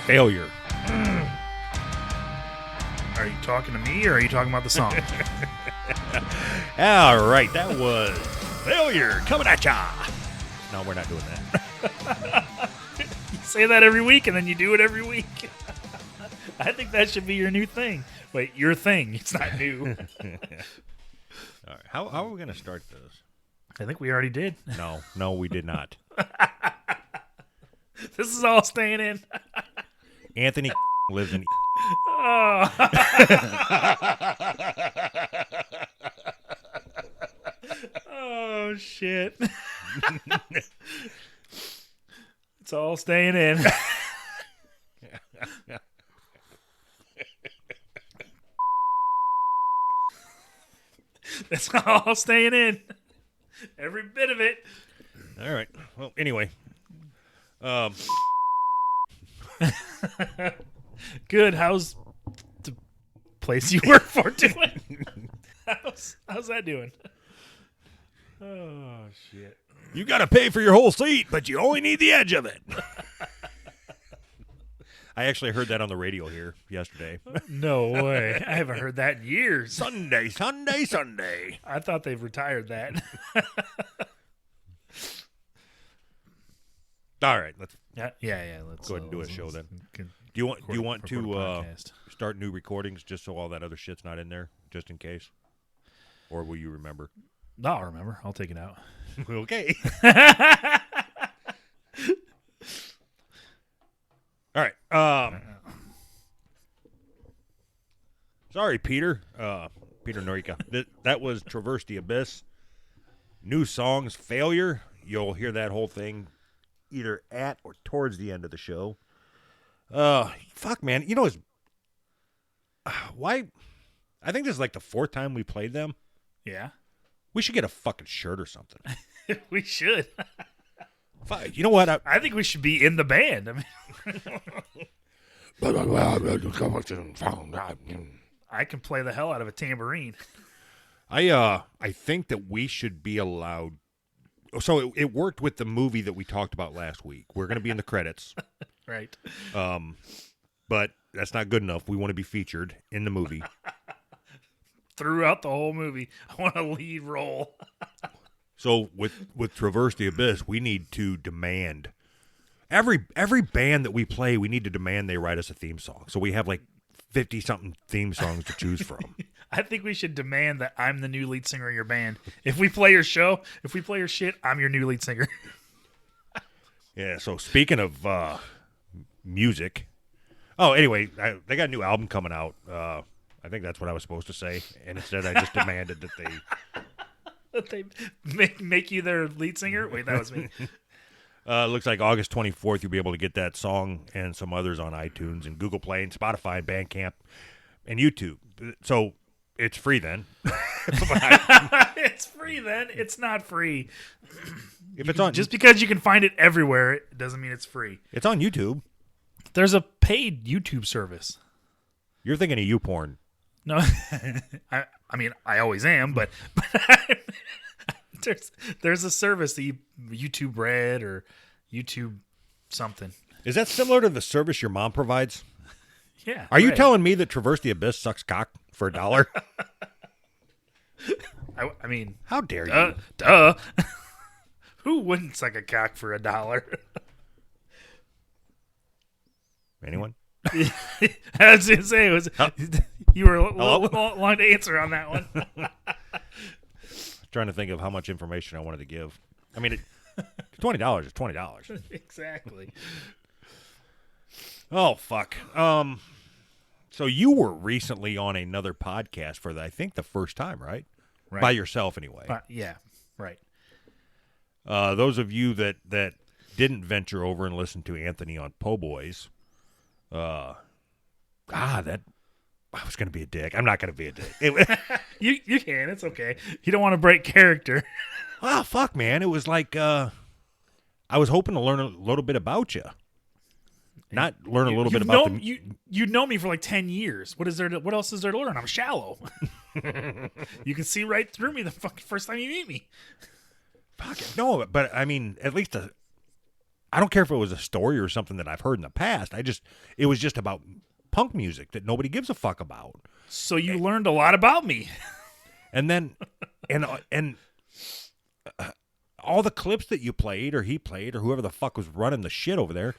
Failure. Are you talking to me or are you talking about the song? All right, that was Failure coming at ya. No, we're not doing that. You say that every week and then you do it every week. I think that should be your new thing. Wait, your thing. It's not new. All right, how are we going to start this? I think we already did. No, we did not. This is all staying in. Anthony lives in. Oh. Oh, shit. It's all staying in. It's all staying in. Every bit of it. All right. Well, anyway. Good. How's the place you work for doing? How's that doing? Oh, shit. You got to pay for your whole seat, but you only need the edge of it. I actually heard that on the radio here yesterday. No way. I haven't heard that in years. Sunday. I thought they've retired that. All right, let's Yeah. Let's go ahead and do a show then. can Do you want record a to podcast. start new recordings just so all that other shit's not in there, just in case? Or will you remember? No, I'll remember. I'll take it out. Okay. All right. Sorry, Peter. Peter Norica. That was Traverse the Abyss. New songs, Failure. You'll hear that whole thing either at or towards the end of the show. Fuck, man. You know, why? I think this is like the fourth time we played them. Yeah. We should get a fucking shirt or something. We should. Fuck, you know what? I think we should be in the band. I mean, I can play the hell out of a tambourine. I think that we should be allowed. So it worked with the movie that we talked about last week. We're going to be in the credits. Right. But that's not good enough. We want to be featured in the movie. Throughout the whole movie, I want a lead role. So with Traverse the Abyss, we need to demand every band that we play, we need to demand they write us a theme song. So we have like 50-something theme songs to choose from. I think we should demand that I'm the new lead singer in your band. If we play your show, if we play your shit, I'm your new lead singer. Yeah, so speaking of music. Oh, anyway, they got a new album coming out. I think that's what I was supposed to say. And instead I just demanded that they... That they make you their lead singer? Wait, that was me. Looks like August 24th you'll be able to get that song and some others on iTunes and Google Play and Spotify, Bandcamp, and YouTube. So it's free then. It's free then. It's not free. If it's on, just because you can find it everywhere, it doesn't mean it's free. it's on YouTube. There's a paid YouTube service. You're thinking of YouPorn. No, I mean, I always am, but there's a service that YouTube Red or YouTube something. Is that similar to the service your mom provides? Yeah. Are you Red. telling me that Traverse the Abyss sucks cock for $1? I mean, How dare you? duh. Who wouldn't suck a cock for $1? Anyone? I was going to say, you were long to answer on that one. Trying to think of how much information I wanted to give. I mean, $20 is $20. Exactly. Oh, fuck. So you were recently on another podcast for, I think, the first time, right? Right. By yourself, anyway. Yeah, right. Those of you that didn't venture over and listen to Anthony on Po' Boys, that I was going to be a dick. I'm not going to be a dick. You can. It's okay. You don't want to break character. Oh, fuck, man. It was like I was hoping to learn a little bit about you. Not learn a little bit about you know me for like 10 years. What else is there to learn? I'm shallow. You can see right through me the fucking first time you meet me. Fuck it. No, but I mean, at least I don't care if it was a story or something that I've heard in the past. It was just about punk music that nobody gives a fuck about. So you learned a lot about me. And then, and all the clips that you played or he played or whoever the fuck was running the shit over there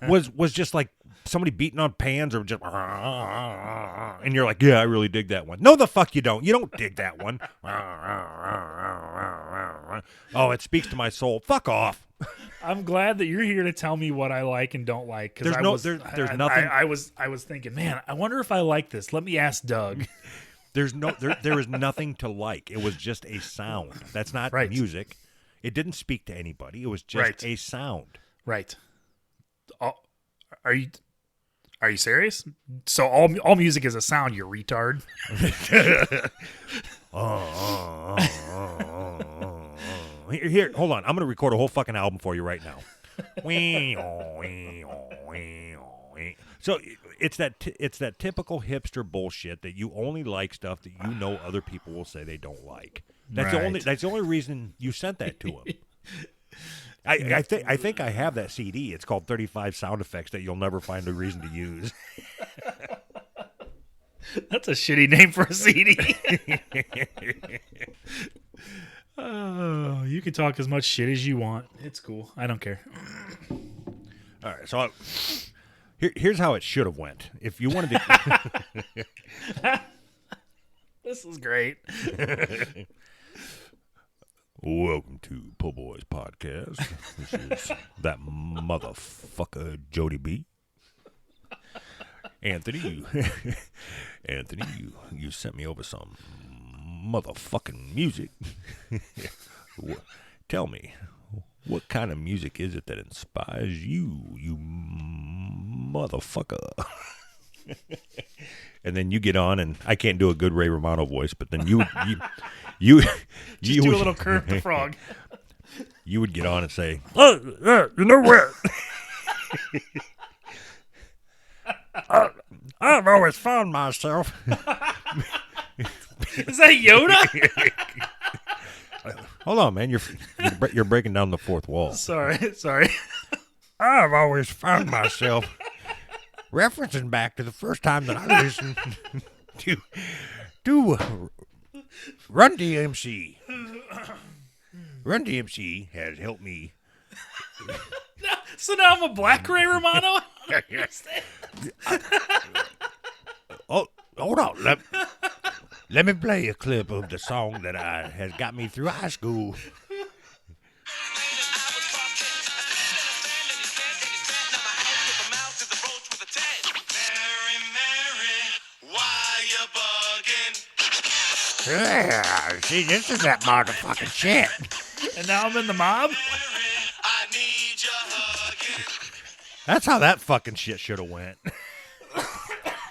was just like somebody beating on pans or just, and you're like, yeah, I really dig that one. No, the fuck you don't. You don't dig that one. Oh, it speaks to my soul. Fuck off. I'm glad that you're here to tell me what I like and don't like. Because there's nothing. I was thinking, man, I wonder if I like this. Let me ask Doug. There is nothing to like. It was just a sound. That's not music. It didn't speak to anybody. It was just a sound. Right. Are you serious? So all music is a sound, you retard. Here, hold on. I'm going to record a whole fucking album for you right now. So it's that typical hipster bullshit that you only like stuff that you know other people will say they don't like. That's the only reason you sent that to him. I think I have that CD. It's called 35 Sound Effects that you'll never find a reason to use. That's a shitty name for a CD. Oh, you can talk as much shit as you want. It's cool. I don't care. All right, so here's how it should have went. If you wanted to, this is great. Welcome to Po Boys Podcast. This is that motherfucker Jody B. Anthony, you sent me over some motherfucking music. Tell me, what kind of music is it that inspires you, you motherfucker? And then you get on, and I can't do a good Ray Romano voice, but then you do a little Kermit the Frog. You would get on and say, "Oh, you know what? I've always found myself." Is that Yoda? Hold on, man. You're breaking down the fourth wall. Sorry. I've always found myself referencing back to the first time that I listened to Run DMC. Run DMC has helped me. So now I'm a black Ray Romano? Oh, hold on. Let me play a clip of the song that has got me through high school. Yeah, see, this is that motherfucking shit. And now I'm in the mob? That's how that fucking shit should have went.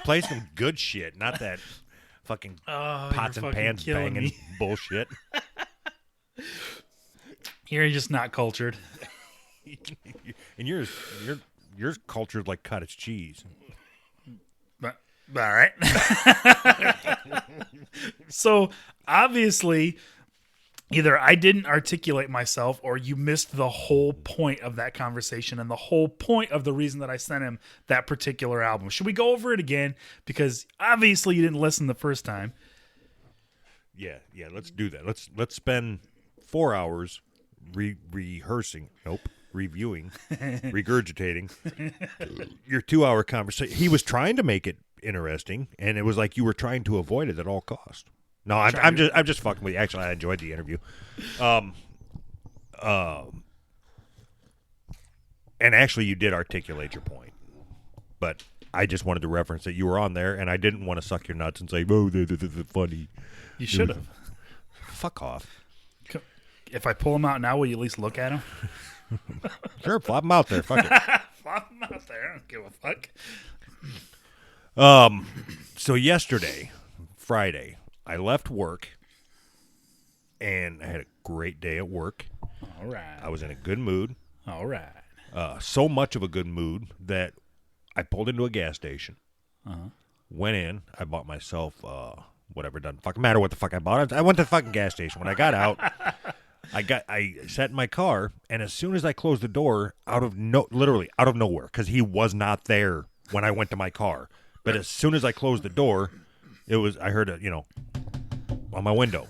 Play some good shit, not that fucking pots and pans banging bullshit. You're just not cultured. And yours cultured like cottage cheese. All right. So obviously, either I didn't articulate myself or you missed the whole point of that conversation and the whole point of the reason that I sent him that particular album. Should we go over it again? Because obviously you didn't listen the first time. Yeah, let's do that. Let's spend 4 hours rehearsing. Nope. Reviewing, regurgitating your 2-hour conversation. He was trying to make it interesting, and it was like you were trying to avoid it at all costs. No, I'm just fucking with you. Actually, I enjoyed the interview. And actually, you did articulate your point, but I just wanted to reference that you were on there, and I didn't want to suck your nuts and say, "Oh, this is funny." You should have. Fuck off. If I pull him out now, will you at least look at him? Sure, flop him out there. Fuck it. Flop him out there. I don't give a fuck. So yesterday, Friday, I left work, and I had a great day at work. All right. I was in a good mood. All right. So much of a good mood that I pulled into a gas station. Went in. I bought myself whatever. Doesn't fucking matter what the fuck I bought. I went to the fucking gas station. When I got out, I sat in my car, and as soon as I closed the door, literally out of nowhere, because he was not there when I went to my car. But as soon as I closed the door, I heard it, on my window.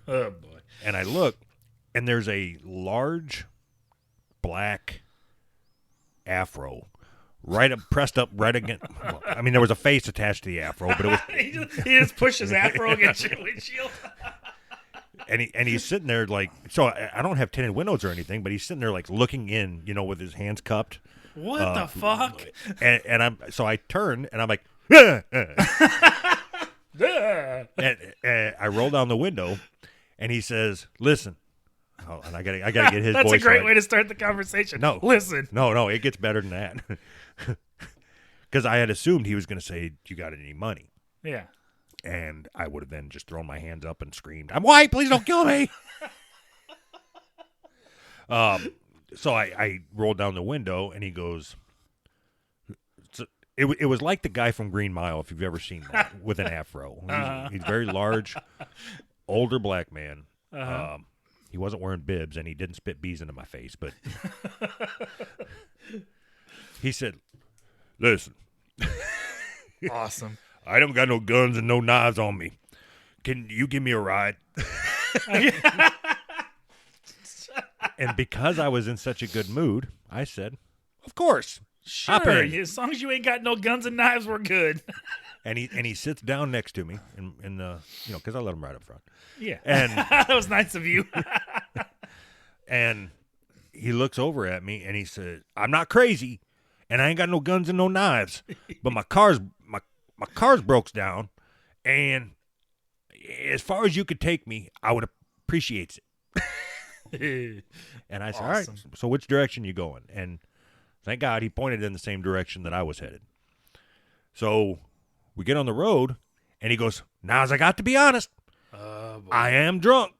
Oh boy! And I look, and there's a large black afro pressed up right against. Well, I mean, there was a face attached to the afro, but it was. he just pushed his afro against your windshield. And he's sitting there like, so I don't have tinted windows or anything, but he's sitting there like looking in, with his hands cupped. What the fuck? And I turn and I'm like, and I roll down the window, and he says, "Listen." Oh, and I gotta get his That's voice. That's a great right. way to start the conversation. No, listen. No, it gets better than that. Because I had assumed he was going to say, "Do you got any money?" Yeah. And I would have then just thrown my hands up and screamed, "I'm white, please don't kill me." So I rolled down the window, and he goes, it was like the guy from Green Mile, if you've ever seen that, with an afro. He's very large, older black man. He wasn't wearing bibs, and he didn't spit bees into my face, but he said, "Listen." Awesome. "I don't got no guns and no knives on me. Can you give me a ride?" And because I was in such a good mood, I said, "Of course. Hop Sure. in." As long as you ain't got no guns and knives, we're good. And he sits down next to me, in the because I let him right up front. Yeah. And that was nice of you. and he looks over at me and he said, "I'm not crazy, and I ain't got no guns and no knives, but my car's broke down, and as far as you could take me, I would appreciate it." And I said, "All right, so which direction you going?" And thank God he pointed in the same direction that I was headed. So we get on the road, and he goes, "Now's I got to be honest. I am drunk."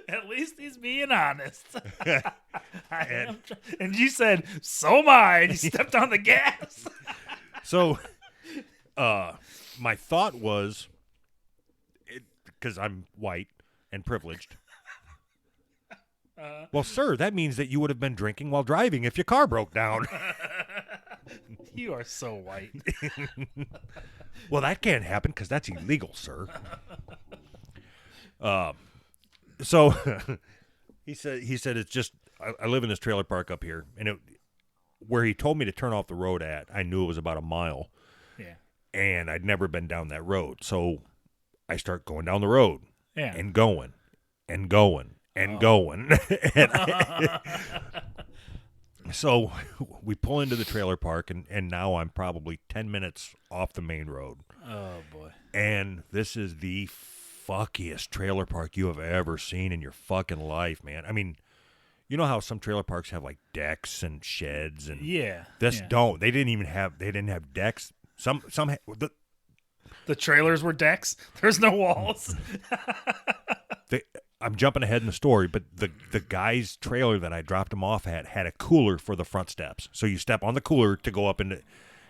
At least he's being honest. And you said, "So am I." And you stepped on the gas. So my thought was, because I'm white and privileged, well, sir, that means that you would have been drinking while driving if your car broke down. You are so white. Well, that can't happen because that's illegal, sir. So he said it's just I live in this trailer park up here, and where he told me to turn off the road at, I knew it was about a mile. Yeah. And I'd never been down that road, so I start going down the road. Yeah. And going and going and going. So we pull into the trailer park, and now I'm probably 10 minutes off the main road. Oh, boy. And this is the fuckiest trailer park you have ever seen in your fucking life, man. I mean, you know how some trailer parks have like decks and sheds, and this don't. They didn't have decks. The trailers were decks. There's no walls. I'm jumping ahead in the story, but the guy's trailer that I dropped him off at had a cooler for the front steps. So you step on the cooler to go up into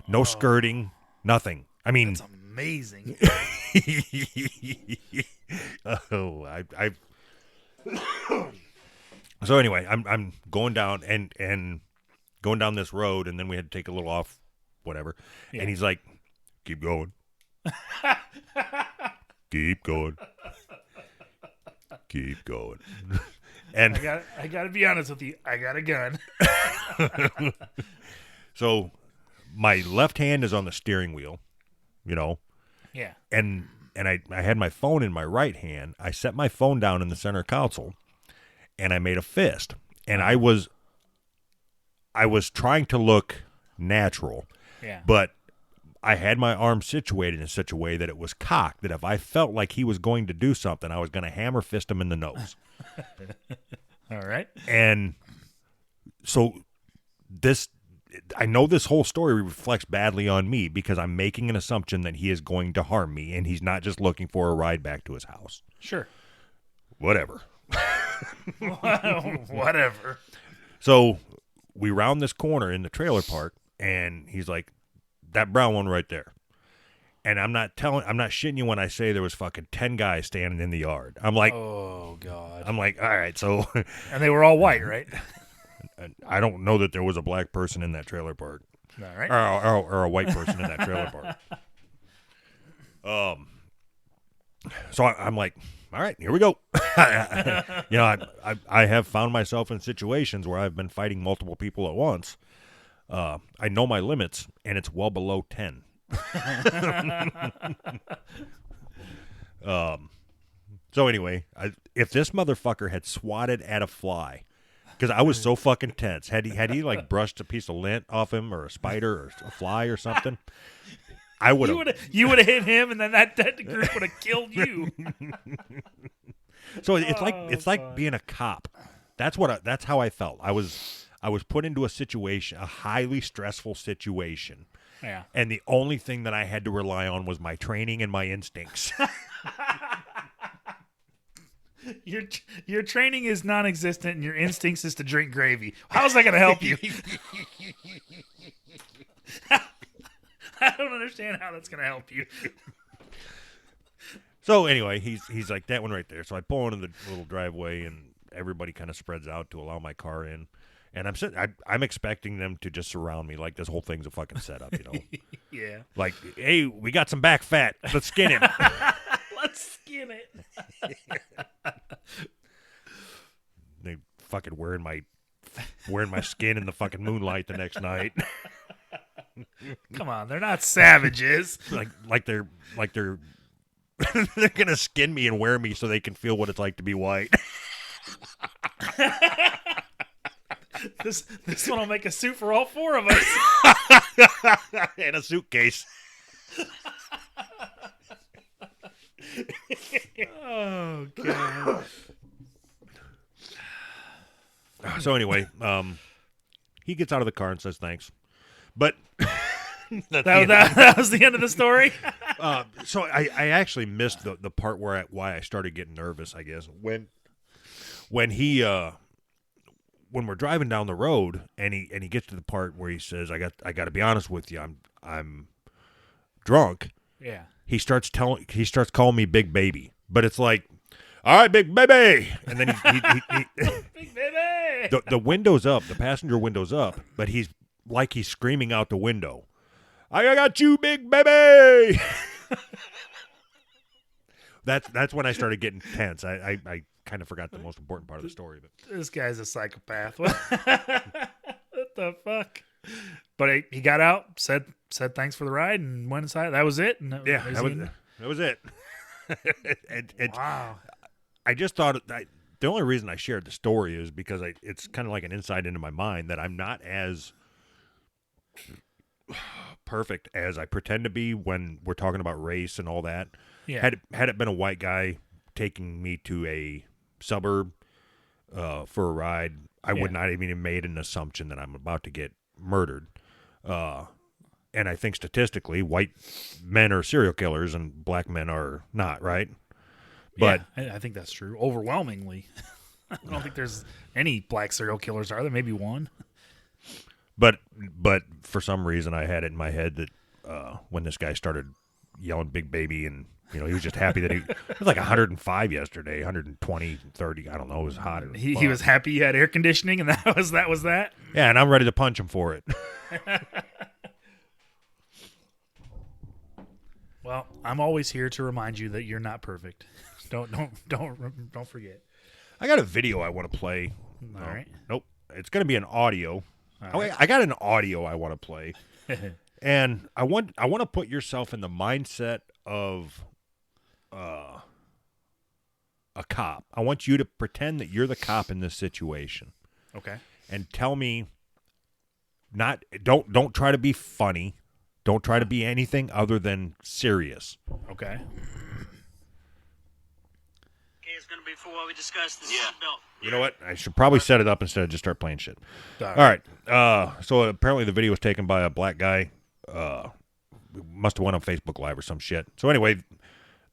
no skirting, nothing. I mean, that's amazing. So anyway, I'm going down and going down this road, and then we had to take a little off, whatever. Yeah. And he's like, "Keep going, keep going, keep going." And I gotta be honest with you, I got a gun. So my left hand is on the steering wheel, Yeah. And I had my phone in my right hand. I set my phone down in the center console, and I made a fist. And I was trying to look natural. Yeah. But I had my arm situated in such a way that it was cocked, that if I felt like he was going to do something, I was going to hammer fist him in the nose. All right. And so I know this whole story reflects badly on me because I'm making an assumption that he is going to harm me, and he's not just looking for a ride back to his house. Sure. Whatever. Whatever. So we round this corner in the trailer park, and he's like, "That brown one right there." And I'm not shitting you when I say there was fucking 10 guys standing in the yard. I'm like, oh God. all right, so. And they were all white, right? I don't know that there was a black person in that trailer park. All right. Or a white person in that trailer park. So I'm like, all right, here we go. You know, I have found myself in situations where I've been fighting multiple people at once. I know my limits, and it's well below 10. So anyway, if this motherfucker had swatted at a fly, because I was so fucking tense, had he like brushed a piece of lint off him or a spider or a fly or something, I would have. You would have hit him, and then that group would have killed you. So it's like being a cop. That's how I felt. I was put into a situation, a highly stressful situation. Yeah. And the only thing that I had to rely on was my training and my instincts. Your training is non-existent, and your instincts is to drink gravy. How's that going to help you? I don't understand how that's going to help you. So anyway, he's like, that one right there. So I pull into the little driveway, and everybody kind of spreads out to allow my car in. And I'm expecting them to just surround me like this whole thing's a fucking setup, you know? Yeah. Like, hey, we got some back fat. Let's skin him. Let's skin it. They fucking wearing my skin in the fucking moonlight the next night. Come on, they're not savages. like they're they're gonna skin me and wear me so they can feel what it's like to be white. This one will make a suit for all four of us. And a suitcase. Oh God. So anyway, he gets out of the car and says thanks. But that was the end of the story. So I actually missed the part why I started getting nervous, I guess. When he when we're driving down the road and he gets to the part where he says, I got to be honest with you, I'm drunk. Yeah. He starts calling me Big Baby. But it's like, all right, Big Baby. And then he Big Baby. The window's up, the passenger window's up, but he's screaming out the window. I got you, Big Baby. That's when I started getting tense. I kind of forgot the most important part of the story. But this guy's a psychopath. What the fuck? But he got out, said thanks for the ride, and went inside. That was it. And that was it. Wow. I just thought the only reason I shared the story is because it's kind of like an insight into my mind that I'm not as perfect as I pretend to be when we're talking about race and all that. Yeah. Had it been a white guy taking me to a suburb for a ride, I would not even have made an assumption that I'm about to get murdered. And I think statistically, white men are serial killers and black men are not, right? But yeah, I think that's true. Overwhelmingly. I don't think there's any black serial killers, are there? Maybe one. But for some reason, I had it in my head that when this guy started yelling Big Baby, and he was just happy that it was like 105 yesterday, 120, 30, I don't know, it was hot. He was happy he had air conditioning, and that was that. Yeah, and I'm ready to punch him for it. Well, I'm always here to remind you that you're not perfect. Don't forget. I got a video I want to play. All right. Nope. It's going to be an audio. Right. I got an audio I want to play. And I want to put yourself in the mindset of a cop. I want you to pretend that you're the cop in this situation. Okay. And tell me don't try to be funny. Don't try to be anything other than serious. Okay. It's going to be for what we discussed the seatbelt. You know what? I should probably set it up instead of just start playing shit. All right. So apparently the video was taken by a black guy. Must have went on Facebook Live or some shit. So anyway,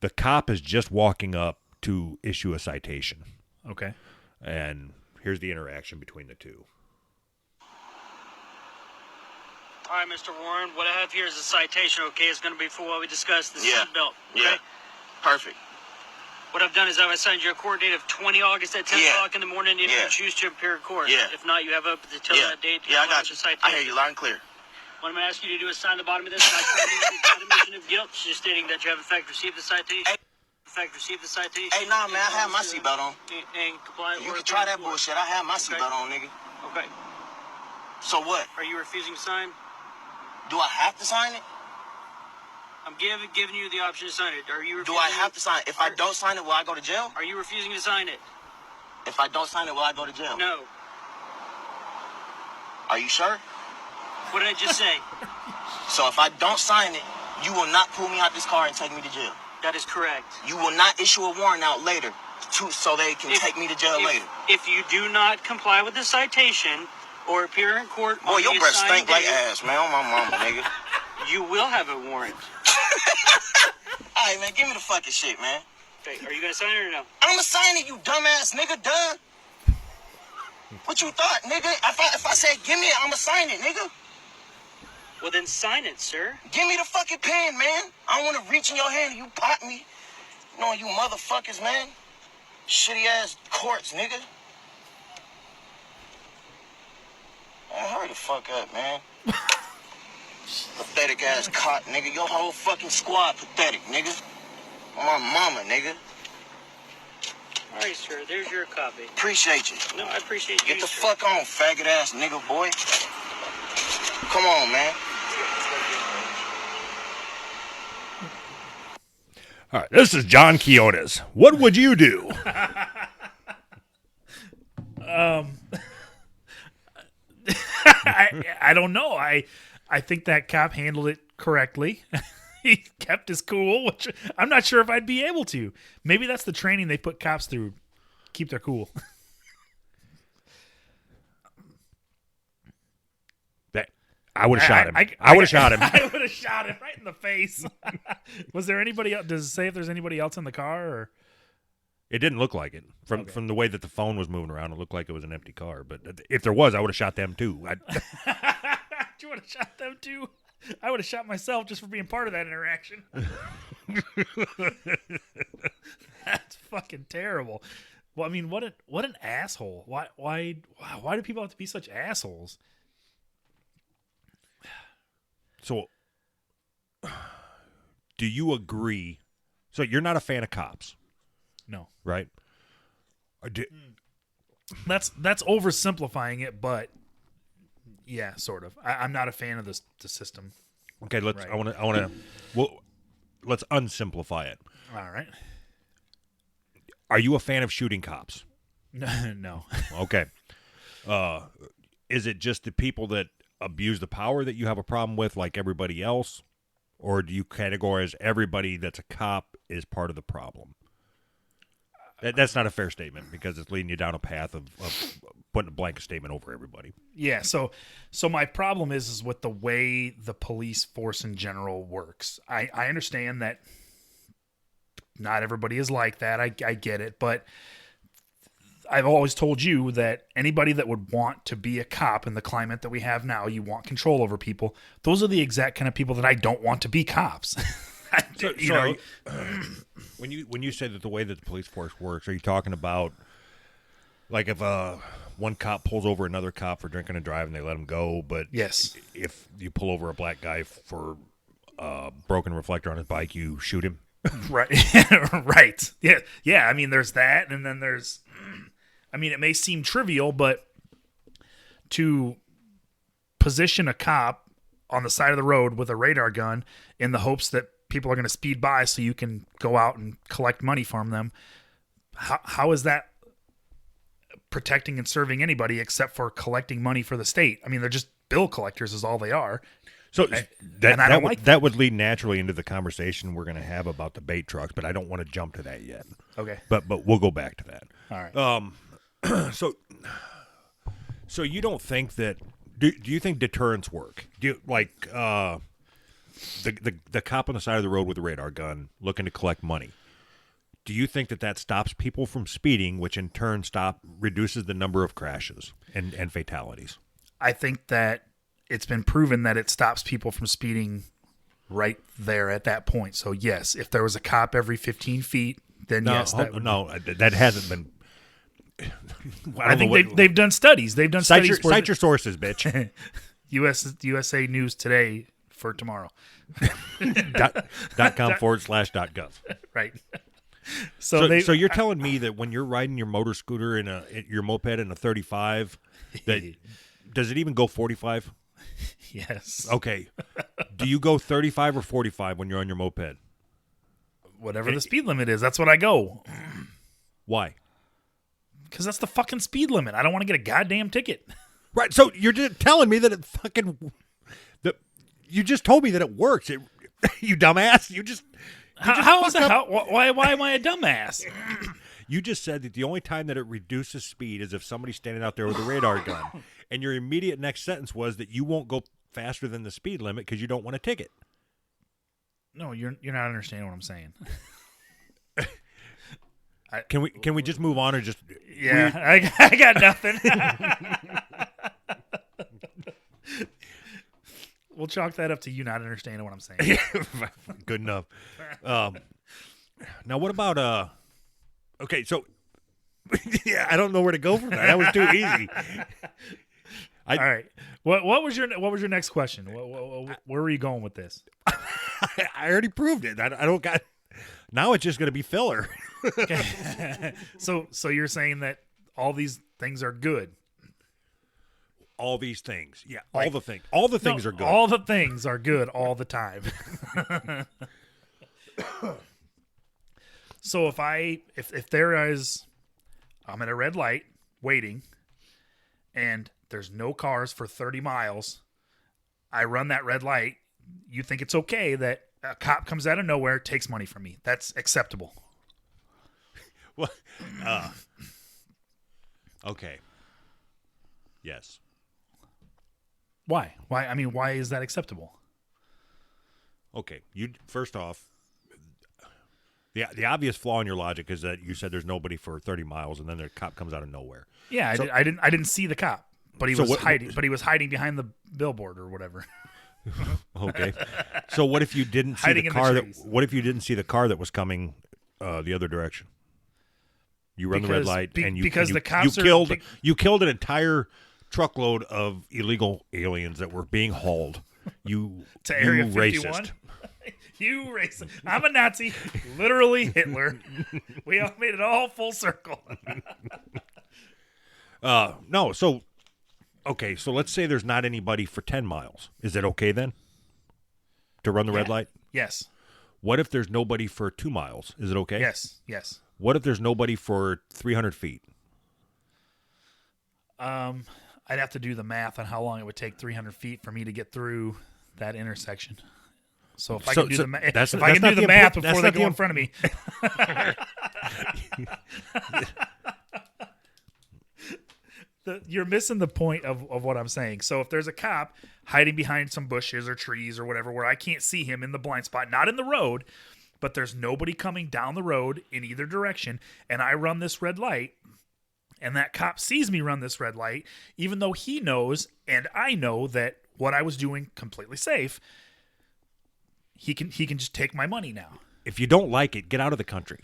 the cop is just walking up to issue a citation. Okay. And here's the interaction between the two. All right, Mr. Warren, what I have here is a citation, okay? It's going to be for what we discussed, the seatbelt. Okay? Yeah. Perfect. What I've done is I've assigned you a court date of 20 August at 10 o'clock in the morning if you choose to appear in court. Yeah. If not, you have up until that date to I got you. the citation. I hear you loud and clear. What I'm going to ask you to do is sign the bottom of this. Admission of guilt, just stating that you have in fact received the citation. Hey, nah, man, I have my seatbelt on. And compliant. You can try that bullshit. I have my seatbelt on, nigga. Okay. So what? Are you refusing to sign? Do I have to sign it? I'm giving you the option to sign it. Are you refusing? Do I have to sign it? If I don't sign it, will I go to jail? Are you refusing to sign it? If I don't sign it, will I go to jail? No. Are you sure? What did I just say? So if I don't sign it, you will not pull me out this car and take me to jail? That is correct. You will not issue a warrant out later so they can take me to jail later? If you do not comply with the citation or appear in court boy, on your the breath assigned stink like date, ass, man. On my mama, nigga. you will have a warrant. All right, man, give me the fucking shit, man. Okay, are you going to sign it or no? I'm gonna sign it, you dumbass nigga, duh. What you thought, nigga? If I said give me it, I'm gonna sign it, nigga. Well, then sign it, sir. Give me the fucking pen, man. I don't want to reach in your hand and you pop me. No, you motherfuckers, man. Shitty ass courts, nigga. Man, hurry the fuck up, man. Pathetic ass cop, nigga. Your whole fucking squad pathetic, nigga. On my mama, nigga. All right, sir. There's your copy. Appreciate you. No, I appreciate you, Get the sir. fuck on, faggot ass nigga, boy. Come on, man. All right, this is John Quiones. What would you do? I don't know. I think that cop handled it correctly. He kept his cool, which I'm not sure if I'd be able to. Maybe that's the training they put cops through. Keep their cool. I would have shot him. I would have shot him. I would have shot him right in the face. Was there anybody else? Does it say if there's anybody else in the car? Or It didn't look like it. From the way that the phone was moving around, it looked like it was an empty car. But if there was, I would have shot them too. you would have shot them too? I would have shot myself just for being part of that interaction. That's fucking terrible. Well, I mean, what an asshole. Why do people have to be such assholes? So, do you agree? So you're not a fan of cops, No. right? That's oversimplifying it, but yeah, sort of. I'm not a fan of the system. Okay, let's. Right. I want to. Well, let's unsimplify it. All right. Are you a fan of shooting cops? No. Okay. Is it just the people that abuse the power that you have a problem with, like everybody else, or do you categorize everybody that's a cop as part of the problem? That's not a fair statement because it's leading you down a path of putting a blanket statement over everybody. Yeah, so my problem is with the way the police force in general works. I understand that not everybody is like that. I get it, but I've always told you that anybody that would want to be a cop in the climate that we have now, you want control over people. Those are the exact kind of people that I don't want to be cops. When you say that the way that the police force works, are you talking about like if one cop pulls over another cop for drinking and driving, they let him go, but yes, if you pull over a black guy for broken reflector on his bike, you shoot him? Right. Right. Yeah. I mean, there's that, and then there's. I mean, it may seem trivial, but to position a cop on the side of the road with a radar gun in the hopes that people are going to speed by so you can go out and collect money from them, how is that protecting and serving anybody except for collecting money for the state? I mean, they're just bill collectors is all they are. So that would lead naturally into the conversation we're going to have about the bait trucks, but I don't want to jump to that yet. Okay. But we'll go back to that. All right. So you don't think that? Do you think deterrents work? Do you like the cop on the side of the road with a radar gun looking to collect money? Do you think that stops people from speeding, which in turn reduces the number of crashes and fatalities? I think that it's been proven that it stops people from speeding right there at that point. So yes, if there was a cop every 15 feet, then yes, that would that hasn't been. I think they've done studies. They've done studies. Cite your sources, bitch. USA News Today for tomorrow. .com/.gov. Right. So you're telling me that when you're riding your motor scooter your moped in a 35, that does it even go 45? Yes. Okay. Do you go 35 or 45 when you're on your moped? Whatever the speed limit is, that's what I go. Why? Because that's the fucking speed limit. I don't want to get a goddamn ticket. Right. So you're just telling me that it fucking. You just told me that it works. You dumbass. How is that? Why am I a dumbass? You just said that the only time that it reduces speed is if somebody's standing out there with a radar gun. And your immediate next sentence was that you won't go faster than the speed limit because you don't want a ticket. No, you're not understanding what I'm saying. Can we just move on or just? Yeah, I got nothing. We'll chalk that up to you not understanding what I'm saying. Good enough. Now what about Okay, so yeah, I don't know where to go from that. That was too easy. All right. What was your next question? Where were you going with this? I already proved it. I don't got. Now it's just going to be filler. Okay. So you're saying that all these things are good. All these things, yeah, Like, all the things are good. All the things are good all the time. So if there is, I'm at a red light waiting, and there's no cars for 30 miles, I run that red light. You think it's okay that a cop comes out of nowhere, takes money from me? That's acceptable. Well, okay. Yes. Why? Why? I mean, why is that acceptable? Okay. First off, the obvious flaw in your logic is that you said there's nobody for 30 miles, and then the cop comes out of nowhere. Yeah, So- I didn't see the cop, but he So was what- hiding. But he was hiding behind the billboard or whatever. Okay. So what if you didn't see Hiding the in the car trees. what if you didn't see the car that was coming the other direction? You run the red Because- light and you because you, the cops you are killed big- you killed an entire truckload of illegal aliens that were being hauled. You To Area you 51? racist. You racist. I'm a Nazi. Literally Hitler. We all made it all full circle. No, so okay, so let's say there's not anybody for 10 miles. Is it okay then to run the red light? Yes. What if there's nobody for 2 miles? Is it okay? Yes. Yes. What if there's nobody for 300 feet? I'd have to do the math on how long it would take 300 feet for me to get through that intersection. So if I can do the math, that's- if I that's can not do the the math import- before that's they not go the in front of me. You're missing the point of what I'm saying. So if there's a cop hiding behind some bushes or trees or whatever where I can't see him in the blind spot, not in the road, but there's nobody coming down the road in either direction, and I run this red light, and that cop sees me run this red light, even though he knows and I know that what I was doing completely safe, he can just take my money now. If you don't like it, get out of the country.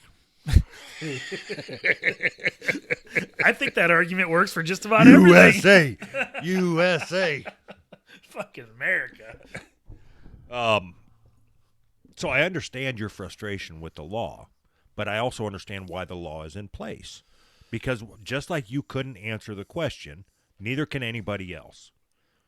I think that argument works for just about everything. USA. Fucking America. So I understand your frustration with the law, but I also understand why the law is in place. Because just like you couldn't answer the question, neither can anybody else.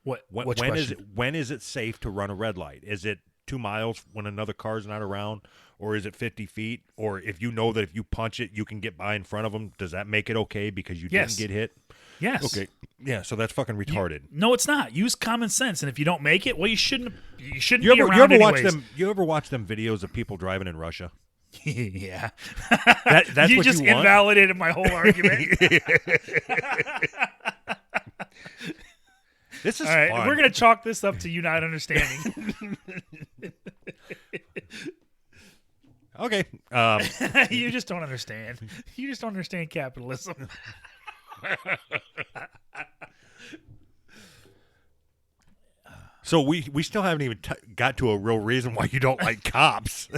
Which When question? when is it safe to run a red light? Is it 2 miles when another car's not around, or is it 50 feet? Or if you know that if you punch it, you can get by in front of them, does that make it okay because you Yes. didn't get hit? Yes. Okay. Yeah, so that's fucking retarded. No, it's not. Use common sense, and if you don't make it, well, you shouldn't. You shouldn't You be ever around watch anyways. them? You ever watch them videos of people driving in Russia? Yeah. That's you what just you want? invalidated my whole argument. This is All right, fun. we're gonna chalk this up to you not understanding. Okay. You just don't understand. You just don't understand capitalism. So we still haven't even got to a real reason why you don't like cops.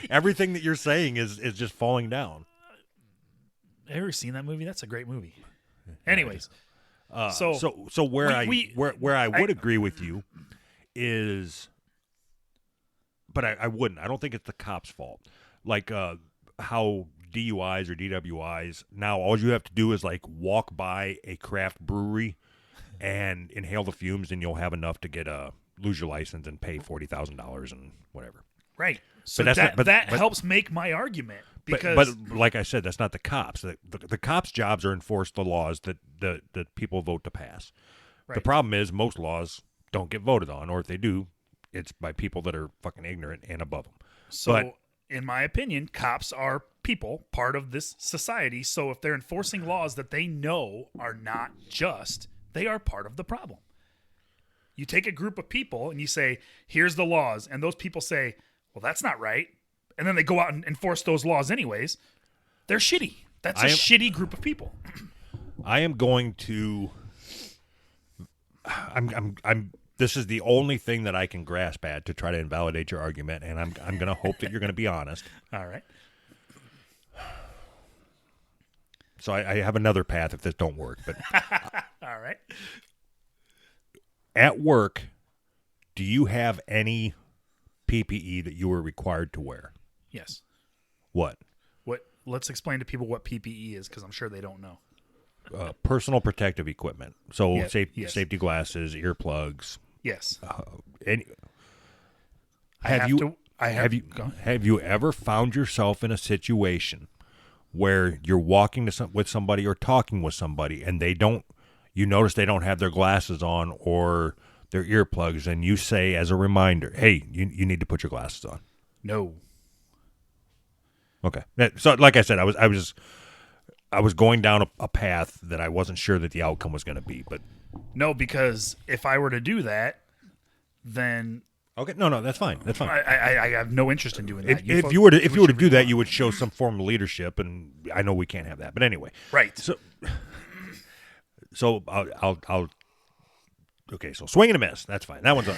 Everything that you're saying is just falling down. Ever seen that movie? That's a great movie. Anyways, so where I would agree with you is, but I wouldn't. I don't think it's the cops' fault. Like how DUIs or DWIs now, all you have to do is like walk by a craft brewery and inhale the fumes, and you'll have enough to lose your license and pay $40,000 and whatever. Right. So But that's that helps make my argument because but like I said, that's not the cops. The cops' jobs are enforce the laws that people vote to pass. Right. The problem is most laws don't get voted on, or if they do, it's by people that are fucking ignorant and above them. So, in my opinion, cops are people, part of this society. So if they're enforcing laws that they know are not just, they are part of the problem. You take a group of people and you say, here's the laws. And those people say, well, that's not right. And then they go out and enforce those laws anyways. They're shitty. That's a shitty group of people. I am going to. I'm. This is the only thing that I can grasp at to try to invalidate your argument, and I'm going to hope that you're going to be honest. All right. So I have another path if this don't work, but all right. At work, do you have any PPE that you are required to wear? Yes. What? Let's explain to people what PPE is, because I'm sure they don't know. Personal protective equipment. So Yes. safety glasses, earplugs. Yes. Have you ever found yourself in a situation where you're walking with somebody or talking with somebody and you notice they don't have their glasses on or their earplugs, and you say as a reminder, hey, you need to put your glasses on? No. Okay. So like I said, I was going down a path that I wasn't sure that the outcome was going to be, but no, because if I were to do that, then okay, no, that's fine. That's fine. I have no interest in doing that. If you were to do that, you would show some form of leadership, and I know we can't have that. But anyway, right. So I'll okay. So swing and a miss. That's fine. That one's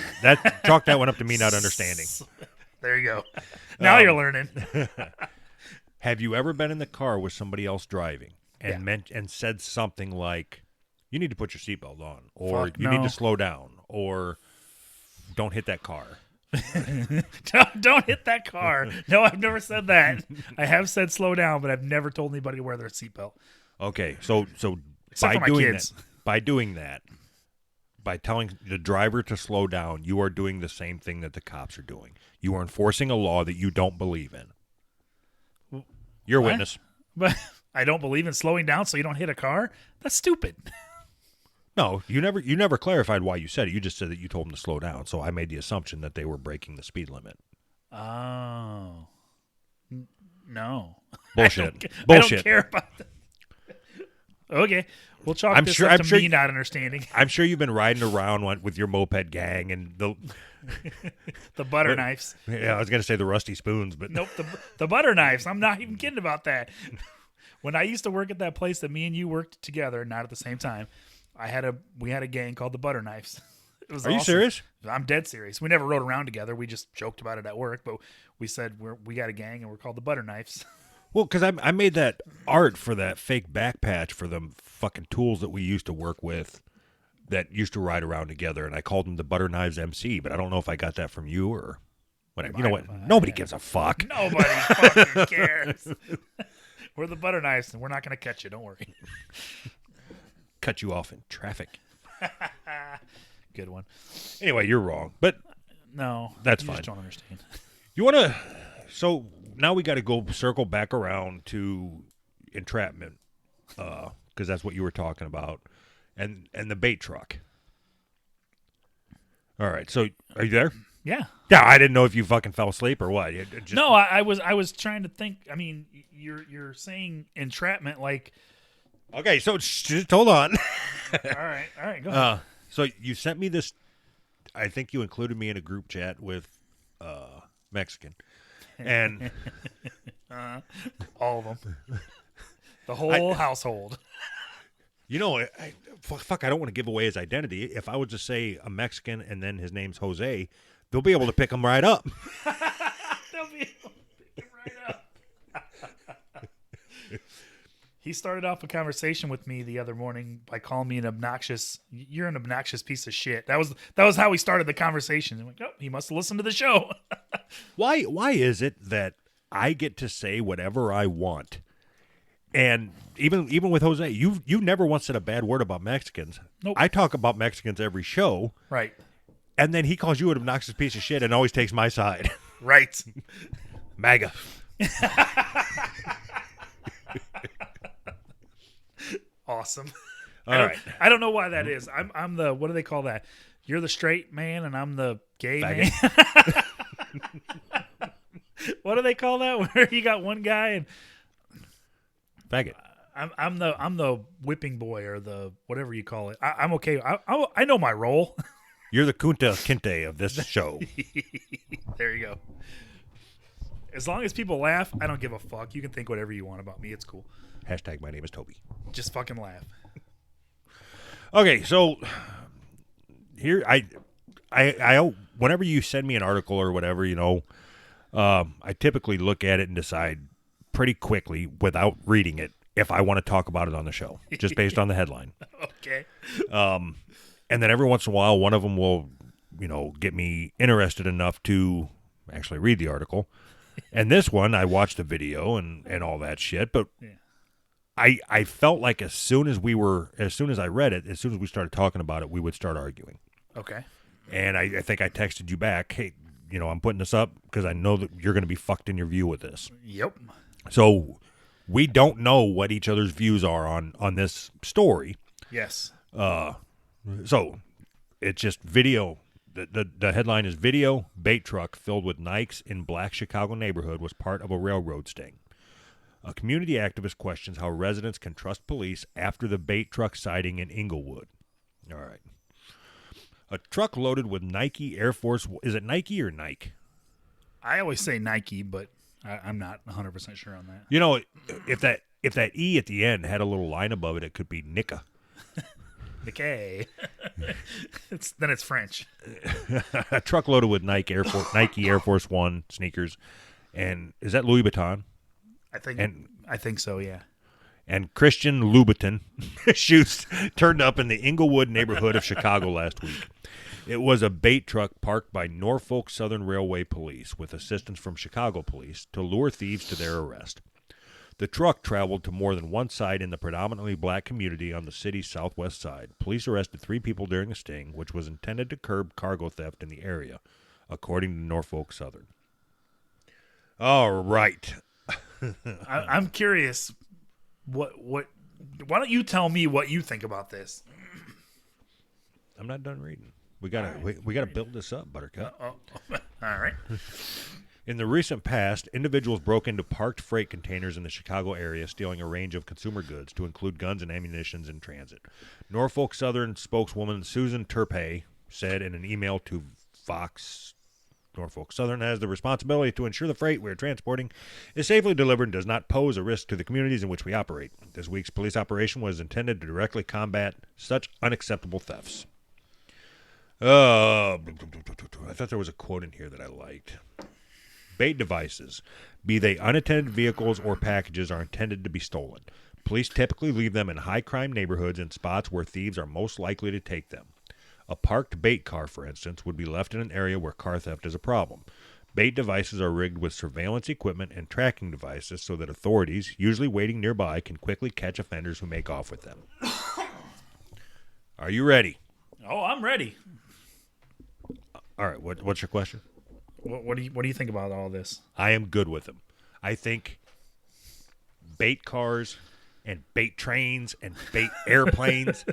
chalk that one up to me not understanding. There you go. Now you're learning. Have you ever been in the car with somebody else driving and and said something like, "You need to put your seatbelt on," or Fuck "You no. need to slow down," or "Don't hit that car"? Don't hit that car. No, I've never said that. I have said slow down, but I've never told anybody to wear their seatbelt. Okay, so Except by for my doing kids. by telling the driver to slow down, you are doing the same thing that the cops are doing. You are enforcing a law that you don't believe in. You're a witness. But I don't believe in slowing down so you don't hit a car. That's stupid. No, you never clarified why you said it. You just said that you told them to slow down. So I made the assumption that they were breaking the speed limit. Oh. No. Bullshit. I don't care about that. Okay. We'll chalk I'm this sure- up I'm to sure me you- not understanding. I'm sure you've been riding around with your moped gang and The butter knives. I was going to say the rusty spoons, but Nope, the butter knives. I'm not even kidding about that. When I used to work at that place that me and you worked together, not at the same time, we had a gang called the Butter Knives. It was Are you awesome. serious? I'm dead serious. We never rode around together. We just joked about it at work, but we said we got a gang and we're called the Butter Knives. Well, because I made that art for that fake back patch for them fucking tools that we used to work with that used to ride around together, and I called them the Butter Knives MC, but I don't know if I got that from you or whatever. You know what? Nobody gives a fuck. Nobody fucking cares. We're the Butter Knives, and we're not going to catch you. Don't worry. Cut you off in traffic. Good one. Anyway, you're wrong, but No, That's you fine. Just don't understand. you want to... So now we got to go circle back around to entrapment, because that's what you were talking about, and the bait truck. All right, so are you there? Yeah. Yeah, I didn't know if you fucking fell asleep or what. No, I was trying to think. I mean, you're saying entrapment like. Okay, so just hold on. All right, go ahead. So you sent me this. I think you included me in a group chat with Mexican, and All of them. The whole household. You know, fuck, I don't want to give away his identity. If I would just say a Mexican and then his name's Jose, they'll be able to pick him right up. They'll be able to pick him right up. He started off a conversation with me the other morning by calling me you're an obnoxious piece of shit. That was how we started the conversation. I'm like, oh, he must have listened to the show. Why is it that I get to say whatever I want? And even with Jose, you've never once said a bad word about Mexicans. Nope. I talk about Mexicans every show. Right. And then he calls you an obnoxious piece of shit and always takes my side. Right. MAGA. Awesome. All right. I don't know why that is. I'm the, what do they call that? You're the straight man and I'm the gay Faggot. man. What do they call that? Where you got one guy and Faggot. I'm the whipping boy or the whatever you call it. I'm okay. I know my role. You're the Kunta Kinte of this show. There you go. As long as people laugh, I don't give a fuck. You can think whatever you want about me. It's cool. Hashtag my name is Toby. Just fucking laugh. Okay, so here I whenever you send me an article or whatever, I typically look at it and decide pretty quickly without reading it if I want to talk about it on the show, just based on the headline. Okay. And then every once in a while, one of them will, get me interested enough to actually read the article. And this one, I watched the video and all that shit, but Yeah. I felt like as soon as I read it, as soon as we started talking about it, we would start arguing. Okay. And I think I texted you back, hey, I'm putting this up because I know that you're going to be fucked in your view with this. Yep. So we don't know what each other's views are on this story. Yes. So it's just video. The headline is video bait truck filled with Nikes in black Chicago neighborhood was part of a railroad sting. A community activist questions how residents can trust police after the bait truck sighting in Inglewood. All right. A truck loaded with Nike Air Force. Is it Nike or Nike? I always say Nike, but I'm not 100% sure on that. If that E at the end had a little line above it, it could be Nika. Okay. Then it's French. A truck loaded with Nike Air Force One sneakers. And is that Louis Vuitton? I think so, yeah. And Christian Louboutin shoes turned up in the Inglewood neighborhood of Chicago last week. It was a bait truck parked by Norfolk Southern Railway Police with assistance from Chicago Police to lure thieves to their arrest. The truck traveled to more than one site in the predominantly black community on the city's southwest side. Police arrested 3 people during a sting, which was intended to curb cargo theft in the area, according to Norfolk Southern. All right. I'm curious. What? Why don't you tell me what you think about this? I'm not done reading. We gotta build this up, Buttercup. All right. In the recent past, individuals broke into parked freight containers in the Chicago area, stealing a range of consumer goods, to include guns and ammunition in transit. Norfolk Southern spokeswoman Susan Turpay said in an email to Fox, Norfolk Southern has the responsibility to ensure the freight we are transporting is safely delivered and does not pose a risk to the communities in which we operate. This week's police operation was intended to directly combat such unacceptable thefts. I thought there was a quote in here that I liked. Bait devices, be they unattended vehicles or packages, are intended to be stolen. Police typically leave them in high-crime neighborhoods and spots where thieves are most likely to take them. A parked bait car, for instance, would be left in an area where car theft is a problem. Bait devices are rigged with surveillance equipment and tracking devices so that authorities, usually waiting nearby, can quickly catch offenders who make off with them. Are you ready? Oh, I'm ready. All right, what's your question? What do you think about all this? I am good with them. I think bait cars and bait trains and bait airplanes...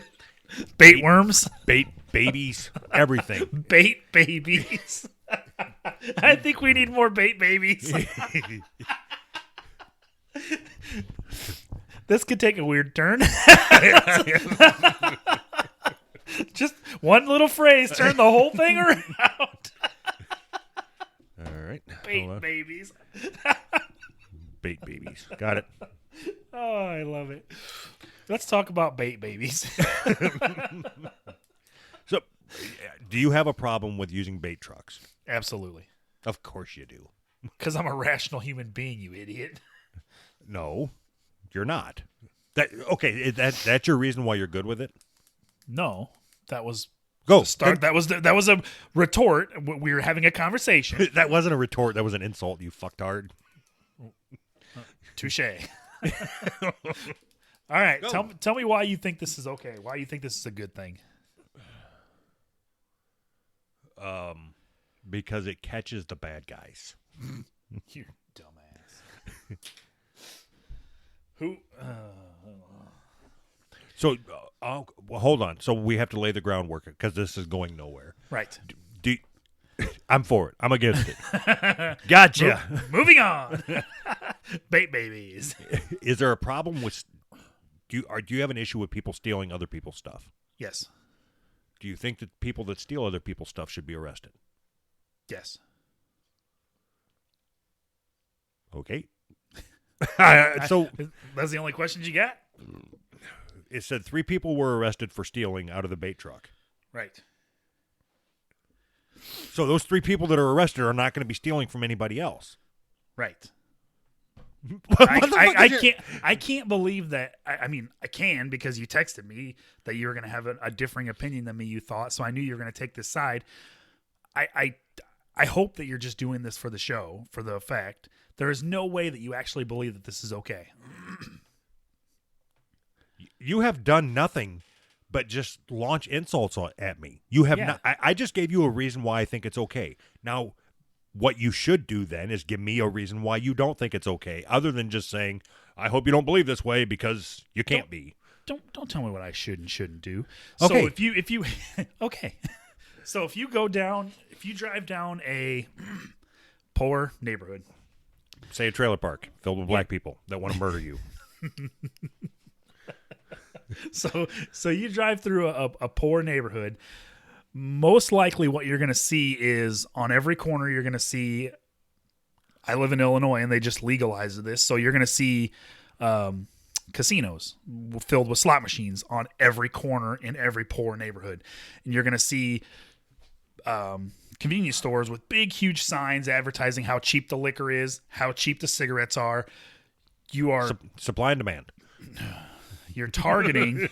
Bait worms? Bait babies, everything. Bait babies. I think we need more bait babies. This could take a weird turn. Just one little phrase turned the whole thing around. All right. Bait babies. Bait babies. Got it. Oh, I love it. Let's talk about bait babies. So, do you have a problem with using bait trucks? Absolutely. Of course you do. Because I'm a rational human being, you idiot. No, you're not. That's your reason why you're good with it? No, that was Go. the start. That was a retort. We were having a conversation. That wasn't a retort. That was an insult, you fucktard. Touche. All right, tell me why you think this is okay. Why you think this is a good thing? Because it catches the bad guys. You dumbass. Who? So, well, hold on. So we have to lay the groundwork because this is going nowhere. Right. I'm for it. I'm against it. Gotcha. Moving on. Bait babies. Is there a problem with? Do you have an issue with people stealing other people's stuff? Yes. Do you think that people that steal other people's stuff should be arrested? Yes. Okay. So that's the only questions you got? it said 3 people were arrested for stealing out of the bait truck. Right. So those 3 people that are arrested are not going to be stealing from anybody else. Right. What I can't believe that. I mean, I can because you texted me that you were going to have a differing opinion than me. You thought, so I knew you were going to take this side. I hope that you're just doing this for the show, for the effect. There is no way that you actually believe that this is okay. You have done nothing but just launch insults at me. You have not. I just gave you a reason why I think it's okay. Now, what you should do then is give me a reason why you don't think it's okay, other than just saying, I hope you don't believe this way because you can't be. Don't tell me what I should and shouldn't do. Okay. So if you okay. So if you drive down a poor neighborhood, say a trailer park filled with black people that want to murder you. So you drive through a poor neighborhood. Most likely what you're going to see is on every corner you're going to see, I live in Illinois and they just legalized this. So you're going to see casinos filled with slot machines on every corner in every poor neighborhood. And you're going to see convenience stores with big, huge signs advertising how cheap the liquor is, how cheap the cigarettes are. You are supply and demand. You're targeting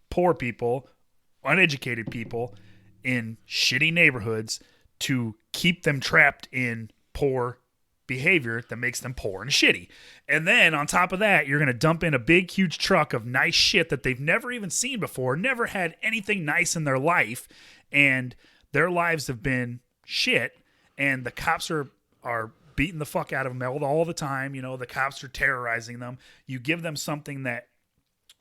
poor people, uneducated people in shitty neighborhoods to keep them trapped in poor behavior that makes them poor and shitty. And then on top of that, you're going to dump in a big, huge truck of nice shit that they've never even seen before, never had anything nice in their life, and their lives have been shit, and the cops are beating the fuck out of them all the time. You know, the cops are terrorizing them. You give them something that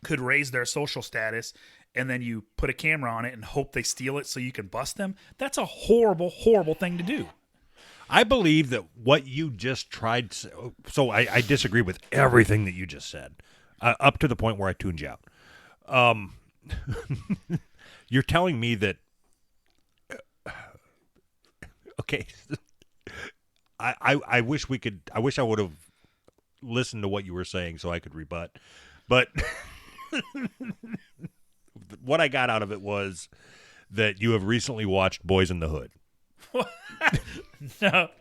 could raise their social status, and then you put a camera on it and hope they steal it so you can bust them. That's a horrible, horrible thing to do. I believe that what you just tried, so I disagree with everything that you just said, up to the point where I tuned you out. You're telling me that, okay, I wish I would have listened to what you were saying so I could rebut, but what I got out of it was that you have recently watched Boys in the Hood.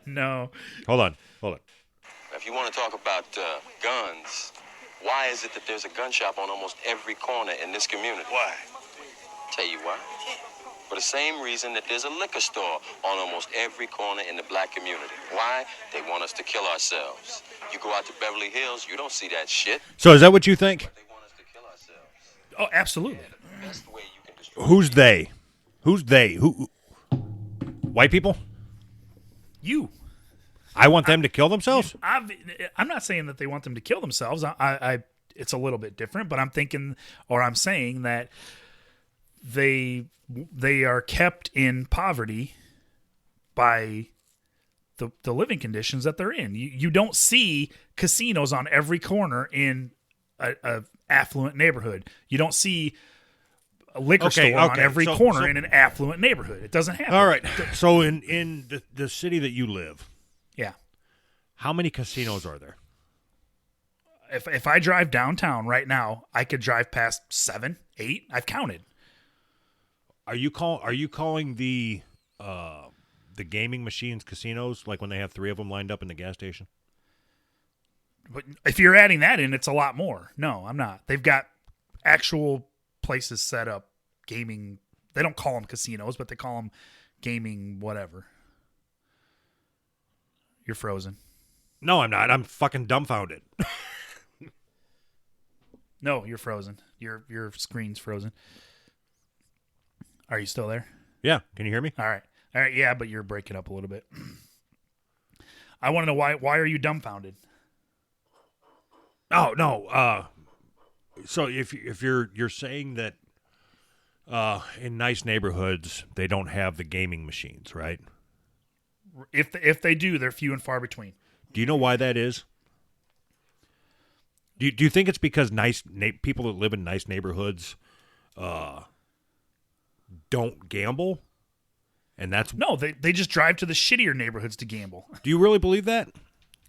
No. Hold on. If you want to talk about guns, why is it that there's a gun shop on almost every corner in this community? Why? Tell you why. For the same reason that there's a liquor store on almost every corner in the black community. Why? They want us to kill ourselves. You go out to Beverly Hills, you don't see that shit. So is that what you think? They want us to kill ourselves. Oh, absolutely. The best way you can destroy Who's they? Who's they? Who? White people? You. I want them to kill themselves? I'm not saying that they want them to kill themselves. It's a little bit different, but I'm saying that they are kept in poverty by the living conditions that they're in. You don't see casinos on every corner in a affluent neighborhood. You don't see a liquor store on every corner in an affluent neighborhood. It doesn't happen. All right. So in the city that you live, Yeah. how many casinos are there? If I drive downtown right now, I could drive past 7, 8. I've counted. Are you calling the gaming machines casinos, like when they have 3 of them lined up in the gas station? But if you're adding that in, it's a lot more. No, I'm not. They've got actual places set up, gaming. They don't call them casinos, but they call them gaming whatever. You're frozen. No, I'm not. I'm fucking dumbfounded. No, you're frozen. Your screen's frozen. Are you still there? Yeah. Can you hear me? All right. Yeah, but you're breaking up a little bit. I want to know why are you dumbfounded? Oh no. So if you're saying that in nice neighborhoods they don't have the gaming machines, right? If they do, they're few and far between. Do you know why that is? Do you think it's because people that live in nice neighborhoods don't gamble? And that's No, they just drive to the shittier neighborhoods to gamble. Do you really believe that?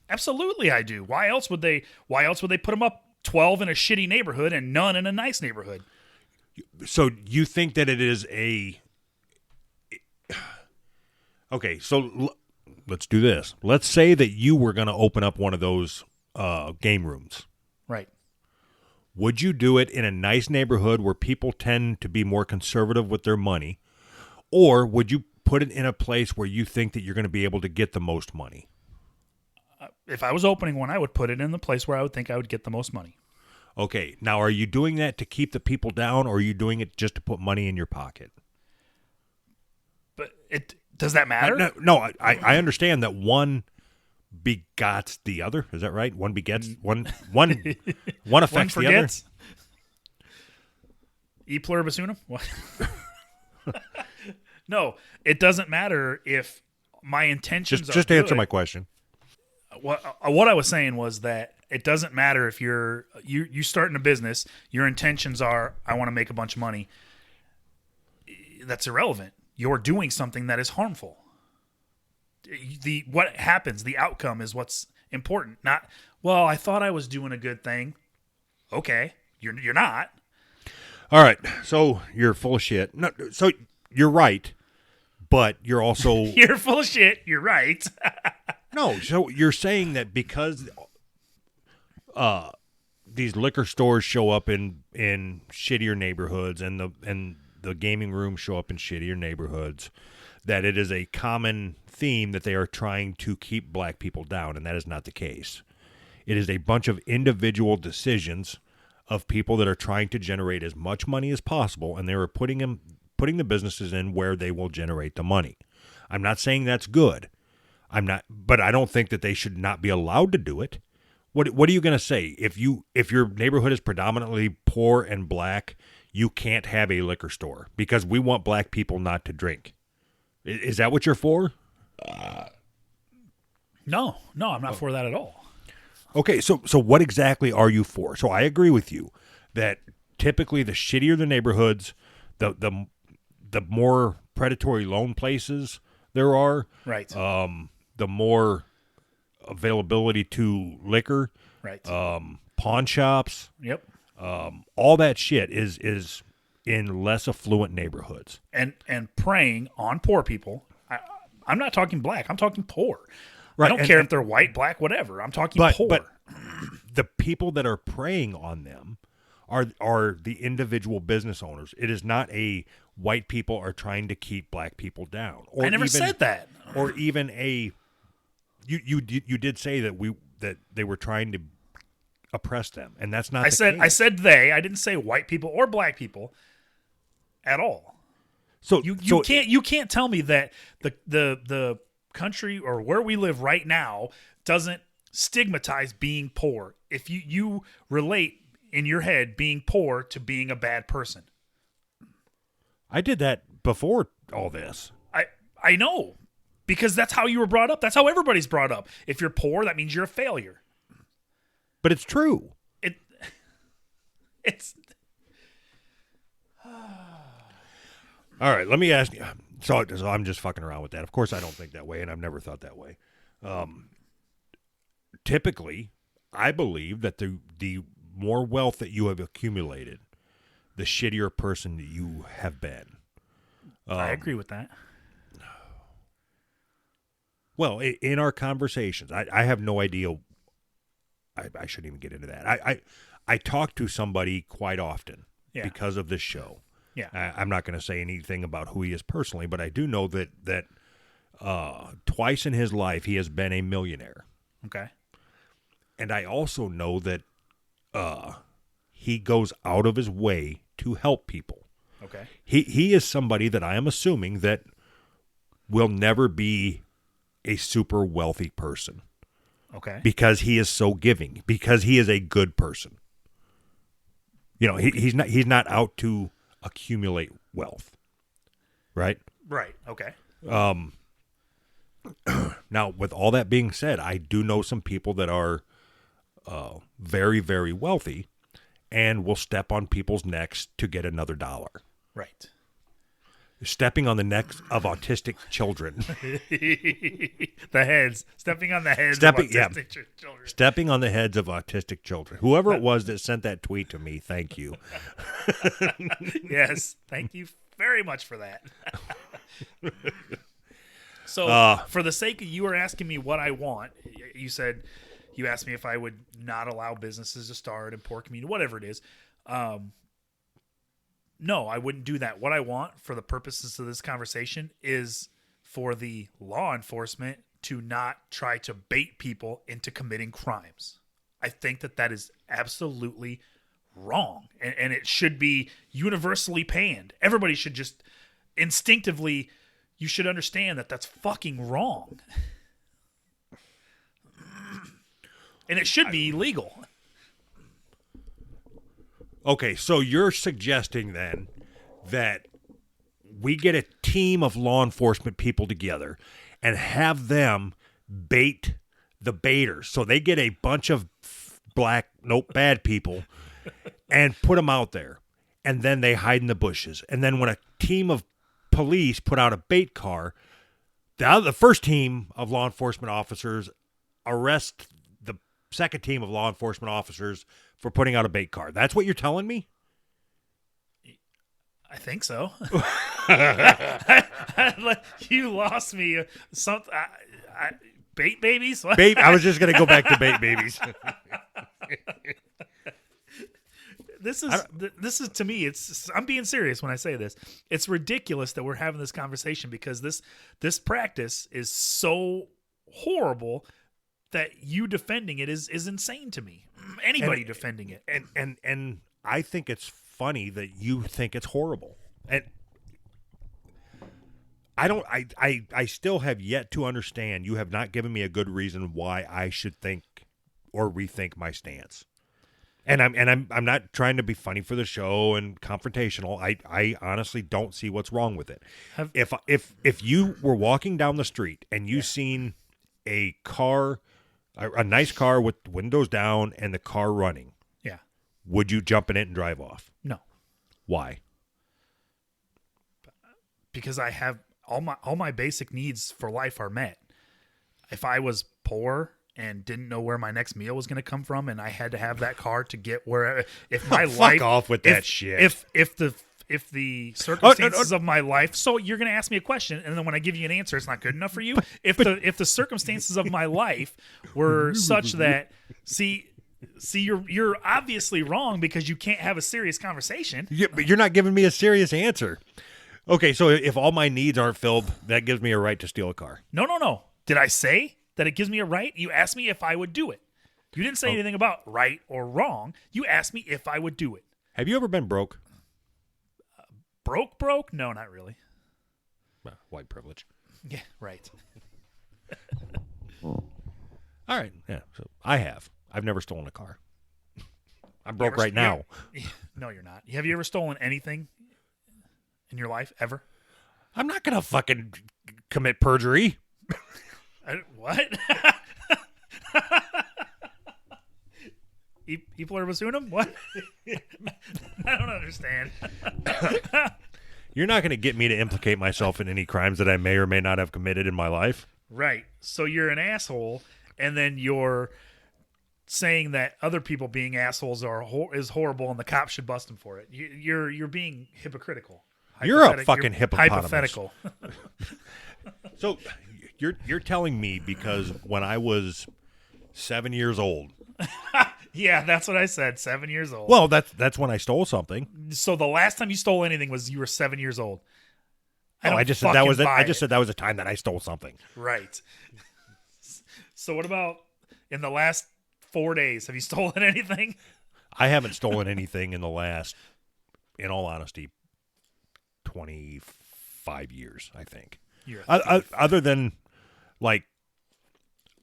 Absolutely, I do. Why else would they put them up 12 in a shitty neighborhood and none in a nice neighborhood? So you think that it is a... Okay, so let's do this. Let's say that you were going to open up one of those game rooms. Right. Would you do it in a nice neighborhood where people tend to be more conservative with their money? Or would you put it in a place where you think that you're going to be able to get the most money? If I was opening one, I would put it in the place where I would think I would get the most money. Okay, now are you doing that to keep the people down, or are you doing it just to put money in your pocket? But does that matter? No, I understand that one begots the other. Is that right? One begets one affects the other. E pluribus unum? What? No, it doesn't matter if my intentions just are answer good. my question. What I was saying was that it doesn't matter if you starting a business, your intentions are, I want to make a bunch of money. That's irrelevant. You're doing something that is harmful. What happens, the outcome is what's important. Not, well, I thought I was doing a good thing. Okay, you're not. All right, so you're full of shit. No, so you're right, but you're also You're full of shit. You're right. No, so you're saying that because these liquor stores show up in shittier neighborhoods and the gaming rooms show up in shittier neighborhoods, that it is a common theme that they are trying to keep black people down, and that is not the case. It is a bunch of individual decisions of people that are trying to generate as much money as possible, and they are putting the businesses in where they will generate the money. I'm not saying that's good. But I don't think that they should not be allowed to do it. What are you going to say if your neighborhood is predominantly poor and black? You can't have a liquor store because we want black people not to drink. Is that what you're for? No, I'm not for that at all. Okay, so what exactly are you for? So I agree with you that typically the shittier the neighborhoods, the more predatory loan places there are. Right. The more availability to liquor, Right. Pawn shops, Yep. all that shit is in less affluent neighborhoods. And preying on poor people. I'm not talking black. I'm talking poor. Right. I don't care if they're white, black, whatever. I'm talking poor. But the people that are preying on them are the individual business owners. It is not a white people are trying to keep black people down. Or I never said that. Or even a you did say that they were trying to oppress them, and that's not. I said they. I didn't say white people or black people at all. So you can't tell me that the country or where we live right now doesn't stigmatize being poor. If you relate in your head being poor to being a bad person. I did that before all this. I know. Because that's how you were brought up. That's how everybody's brought up. If you're poor, that means you're a failure. But it's true. It's all right, let me ask you. So I'm just fucking around with that. Of course I don't think that way, and I've never thought that way. Typically, I believe that the more wealth that you have accumulated, the shittier person that you have been. I agree with that. Well, in our conversations, I have no idea. I shouldn't even get into that. I talk to somebody quite often because of this show. Yeah. I'm not going to say anything about who he is personally, but I do know that twice in his life he has been a millionaire. Okay. And I also know that he goes out of his way to help people. Okay. He is somebody that I am assuming that will never be a super wealthy person. Okay. Because he is so giving, because he is a good person. You know, he's not out to accumulate wealth. Right? Right. Okay. Now, with all that being said, I do know some people that are very, very wealthy and will step on people's necks to get another dollar. Right. Stepping on the necks of autistic children. Stepping on the heads of autistic children. Stepping on the heads of autistic children. Whoever it was that sent that tweet to me, thank you. Yes, thank you very much for that. So, for the sake of you were asking me what I want, you asked me if I would not allow businesses to start in poor community, whatever it is. No, I wouldn't do that. What I want for the purposes of this conversation is for the law enforcement to not try to bait people into committing crimes. I think that is absolutely wrong. And it should be universally panned. Everybody should just instinctively, you should understand that that's fucking wrong. And it should be illegal. Okay, so you're suggesting then that we get a team of law enforcement people together and have them bait the baiters. So they get a bunch of bad people and put them out there. And then they hide in the bushes. And then when a team of police put out a bait car, the first team of law enforcement officers arrest the second team of law enforcement officers for putting out a bait car. That's what you're telling me? I think so. You lost me. Bait babies? What? I was just going to go back to bait babies. This is to me. I'm being serious when I say this. It's ridiculous that we're having this conversation because this practice is so horrible that you defending it is insane to me. Anybody defending it, and I think it's funny that you think it's horrible, and I still have yet to understand. You have not given me a good reason why I should think or rethink my stance. And I'm not trying to be funny for the show and confrontational. I honestly don't see what's wrong with it. If you were walking down the street and you seen a car, a nice car with windows down and the car running, yeah, would you jump in it and drive off? No. Why? Because I have all my basic needs for life are met. If I was poor and didn't know where my next meal was going to come from, and I had to have that car to get where, if my life, fuck off with that shit. If the circumstances of my life, so you're going to ask me a question, and then when I give you an answer, it's not good enough for you. If the circumstances of my life were such that, see, you're obviously wrong because you can't have a serious conversation. Yeah, but you're not giving me a serious answer. Okay, so if all my needs aren't filled, that gives me a right to steal a car. No. Did I say that it gives me a right? You asked me if I would do it. You didn't say anything about right or wrong. You asked me if I would do it. Have you ever been broke? Broke? No, not really. White privilege. Yeah, right. All right, yeah. So I have. I've never stolen a car. I'm broke right now. No, you're not. Have you ever stolen anything in your life ever? I'm not gonna fucking commit perjury. What? People are bassoon what? I don't understand. You're not going to get me to implicate myself in any crimes that I may or may not have committed in my life. Right. So you're an asshole, and then you're saying that other people being assholes is horrible and the cops should bust them for it. You're being hypocritical. You're a fucking hippopotamus. Hypothetical. So you're telling me because when I was 7 years old. Yeah, that's what I said. 7 years old. Well, that's when I stole something. So the last time you stole anything was you were 7 years old. I just said that was it. I just said that was the time that I stole something. Right. So what about in the last 4 days? Have you stolen anything? I haven't stolen anything in the last, in all honesty, 25 years, I think. Other than, like,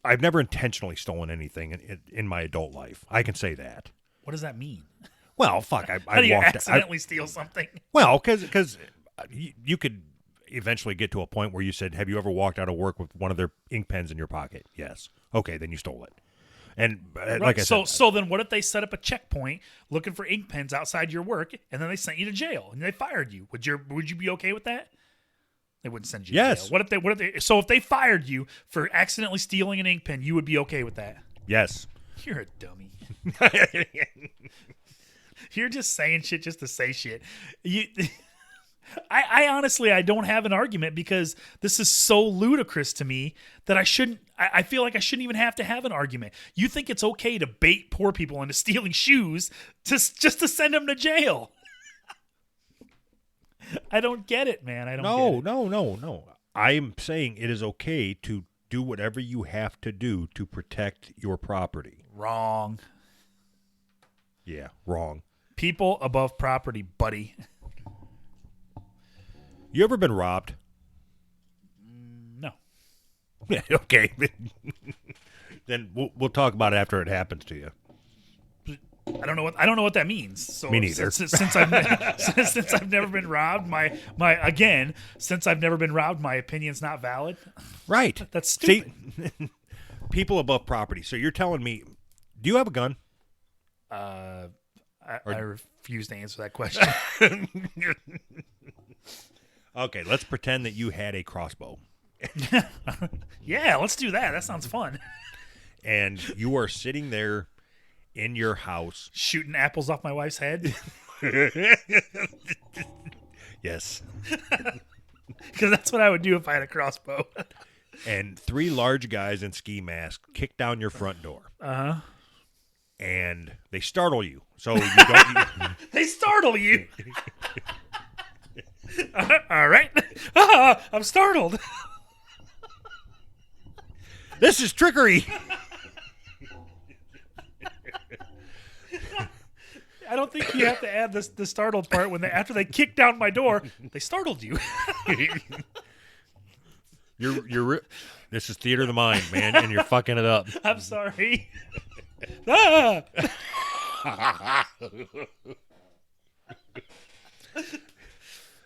I've never intentionally stolen anything in my adult life. I can say that. What does that mean? Well, fuck. How do you accidentally steal something? Well, because you could eventually get to a point where you said, have you ever walked out of work with one of their ink pens in your pocket? Yes. Okay, then you stole it. And like I said. So then what if they set up a checkpoint looking for ink pens outside your work and then they sent you to jail and they fired you? Would you be okay with that? They wouldn't send you to jail. What if they so if they fired you for accidentally stealing an ink pen, you would be okay with that? Yes. You're a dummy. You're just saying shit just to say shit. I honestly, I don't have an argument because this is so ludicrous to me that I feel like I shouldn't even have to have an argument. You think it's okay to bait poor people into stealing shoes just to send them to jail? I don't get it, man. I don't get it. No. I'm saying it is okay to do whatever you have to do to protect your property. Wrong. Yeah, wrong. People above property, buddy. You ever been robbed? No. Okay. Then we'll talk about it after it happens to you. I don't know what that means. So me neither. Since I've never been robbed, since I've never been robbed, my opinion's not valid. Right. That's stupid. See, people above property. So you're telling me, do you have a gun? I refuse to answer that question. Okay, let's pretend that you had a crossbow. Yeah, let's do that. That sounds fun. And you are sitting there in your house. Shooting apples off my wife's head? Yes. Because that's what I would do if I had a crossbow. And 3 large guys in ski masks kick down your front door. Uh-huh. And they startle you. So you don't... They startle you? All right. I'm startled. This is trickery. I don't think you have to add the startled part when after they kicked down my door, they startled you. This is theater of the mind, man, and you're fucking it up. I'm sorry. Ah!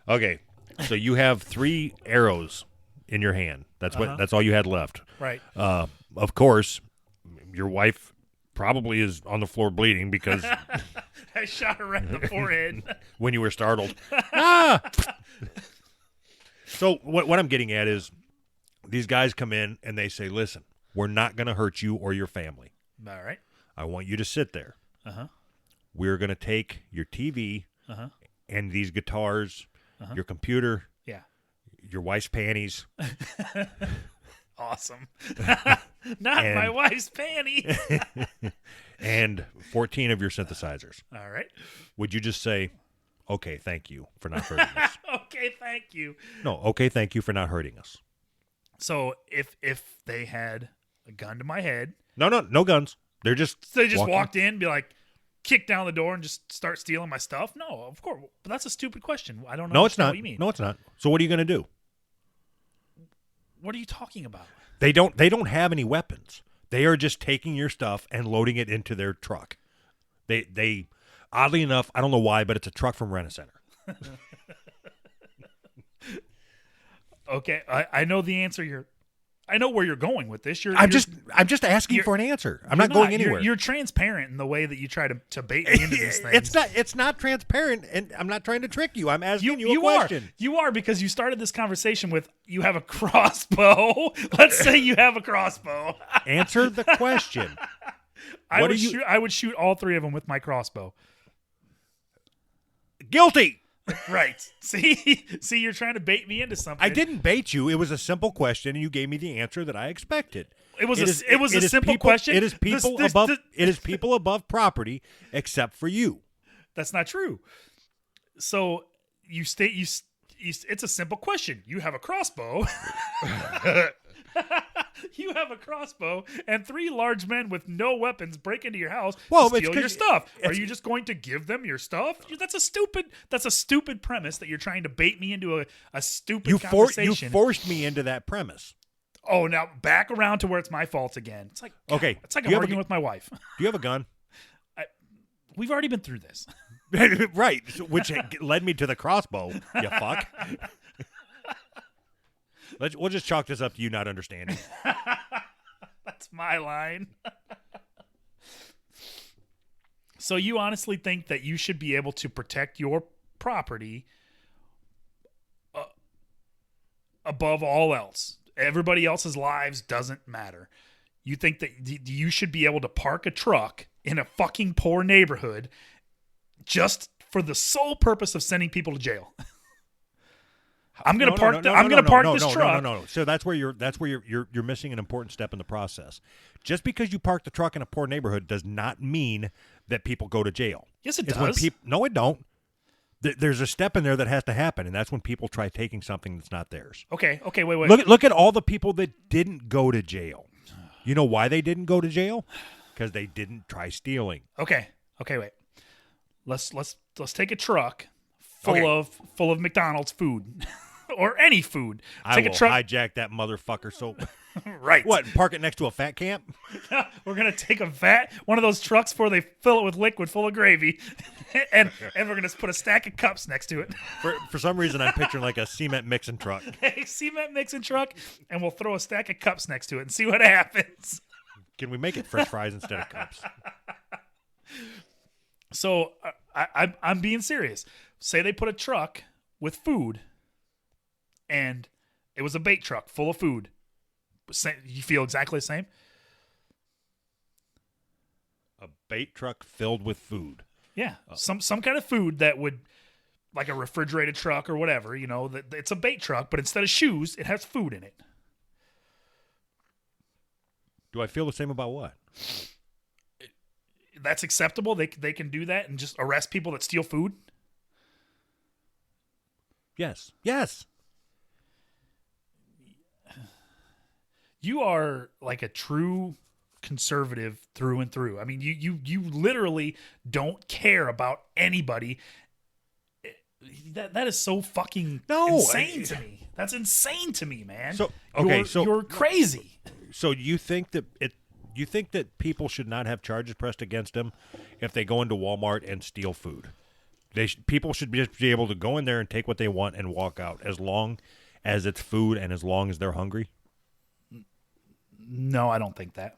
Okay, so you have 3 arrows in your hand. That's all you had left. Right. Of course, your wife probably is on the floor bleeding because I shot her right in the forehead when you were startled. Ah! So what I'm getting at is these guys come in and they say, "Listen, we're not going to hurt you or your family. All right. I want you to sit there. Uh-huh. We're going to take your TV and these guitars, your computer, your wife's panties." Awesome. Not my wife's panties. And 14 of your synthesizers. All right. Would you just say, "Okay, thank you for not hurting us"? Okay, thank you. No, "Okay, thank you for not hurting us." So if they had a gun to my head. No guns. They just walked in, be like, kick down the door and just start stealing my stuff? No, of course. But that's a stupid question. I don't know. No, it's not. What you mean. No, it's not. So what are you going to do? What are you talking about? They don't have any weapons. They are just taking your stuff and loading it into their truck. They oddly enough, I don't know why, but it's a truck from Rent-A-Center. Okay, I know the answer. I know where you're going with this. I'm just asking for an answer. I'm not going anywhere. You're transparent in the way that you try to bait me into these things. It's not transparent, and I'm not trying to trick you. I'm asking you a question. You are, because you started this conversation with, you have a crossbow. Let's say you have a crossbow. Answer the question. I What would are you- shoot. I would shoot all three of them with my crossbow. Guilty. Right. See, you're trying to bait me into something. I didn't bait you. It was a simple question, and you gave me the answer that I expected. It was a is simple people- question. It is people above. It is people above property, except for you. That's not true. So you state you. It's a simple question. You have a crossbow. You have a crossbow, and three large men with no weapons break into your house Well, to it's steal 'cause your stuff. Are it's- you just going to give them your stuff? That's a stupid premise that you're trying to bait me into a stupid You conversation. forced me into that premise. Oh, now back around to where it's my fault again. It's like Okay, It's like you I'm have a arguing gu- with my wife. Do you have a gun? We've already been through this. Right, which led me to the crossbow. You fuck. We'll just chalk this up to you not understanding. That's my line. So you honestly think that you should be able to protect your property above all else? Everybody else's lives doesn't matter. You think that you should be able to park a truck in a fucking poor neighborhood just for the sole purpose of sending people to jail? I'm going to park this truck. No. So that's where you're missing an important step in the process. Just because you park the truck in a poor neighborhood does not mean that people go to jail. Yes, it It's when does. no, it don't. There's a step in there that has to happen, and that's when people try taking something that's not theirs. Okay, wait. Look at all the people that didn't go to jail. You know why they didn't go to jail? Because they didn't try stealing. Okay, wait. Let's take a truck full of McDonald's food or any food. I Take will a truck, hijack that motherfucker. So right? what? Park it next to a fat camp? We're gonna take one of those trucks before they fill it with liquid full of gravy, and we're gonna put a stack of cups next to it. For some reason, I'm picturing like a cement mixing truck. A cement mixing truck, and we'll throw a stack of cups next to it and see what happens. Can we make it French fries instead of cups? So I'm being serious. Say they put a truck with food, and it was a bait truck full of food. You feel exactly the same? A bait truck filled with food. Yeah, some kind of food that would, like a refrigerated truck or whatever. You know, that it's a bait truck, but instead of shoes, it has food in it. Do I feel the same about what? That's acceptable. They can do that and just arrest people that steal food. Yes. You are like a true conservative through and through. I mean, you literally don't care about anybody. That is so fucking insane to me. That's insane to me, man. So okay, you're crazy. So you think that people should not have charges pressed against them if they go into Walmart and steal food? People should just be able to go in there and take what they want and walk out as long as it's food and as long as they're hungry? No, I don't think that.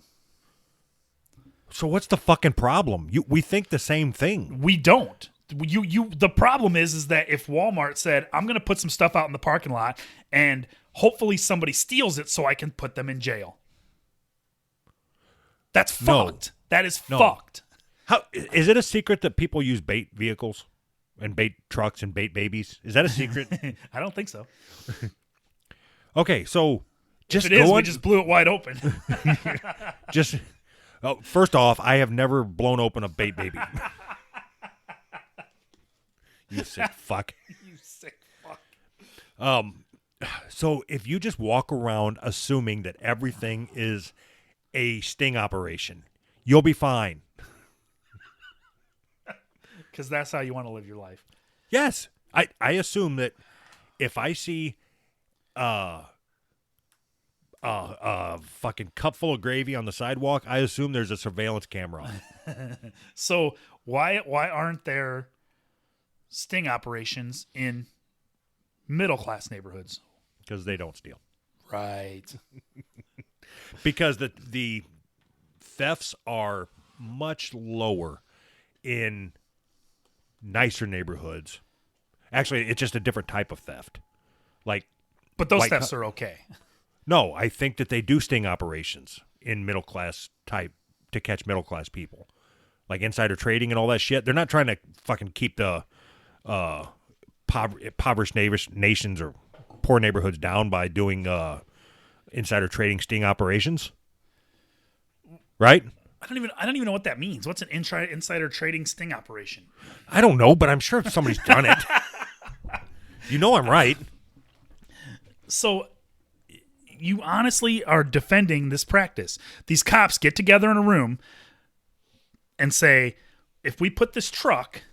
So what's the fucking problem? We think the same thing. We don't. The problem is that if Walmart said, I'm going to put some stuff out in the parking lot and hopefully somebody steals it so I can put them in jail. That's fucked. That is fucked. How is it a secret that people use bait vehicles and bait trucks and bait babies? Is that a secret? I don't think so. Okay, so just if it is, go we on, just blew it wide open. first off, I have never blown open a bait baby. You sick fuck. You sick fuck. So if you just walk around assuming that everything is a sting operation, you'll be fine. Because that's how you want to live your life. Yes. I assume that if I see fucking cup full of gravy on the sidewalk, I assume there's a surveillance camera on it. So why aren't there sting operations in middle class neighborhoods? Because they don't steal. Right. Because the thefts are much lower in nicer neighborhoods. Actually, it's just a different type of theft. But those Like- thefts are okay. No, I think that they do sting operations in middle class type to catch middle class people, like insider trading and all that shit. They're not trying to fucking keep the impoverished nations or poor neighborhoods down by doing insider trading sting operations, right? I don't even know what that means. What's an insider trading sting operation? I don't know, but I'm sure somebody's done it. You know I'm right. So you honestly are defending this practice. These cops get together in a room and say, if we put this truck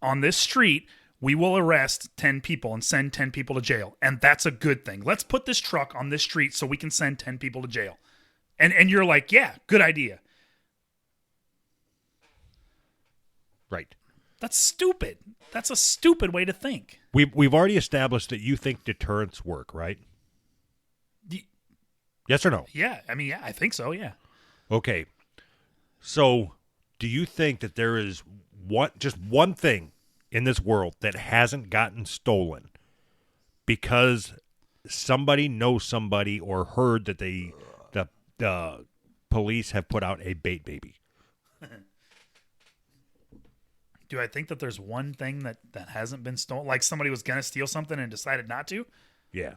on this street, we will arrest 10 people and send 10 people to jail. And that's a good thing. Let's put this truck on this street so we can send 10 people to jail. And you're like, yeah, good idea. Right. That's stupid. That's a stupid way to think. We've already established that you think deterrents work, right? Yes or no? Yeah, I mean, yeah, I think so, yeah. Okay. So, do you think that there is just one thing in this world that hasn't gotten stolen because somebody knows somebody or heard that the police have put out a bait baby? Do I think that there's one thing that hasn't been stolen? Like somebody was going to steal something and decided not to? Yeah.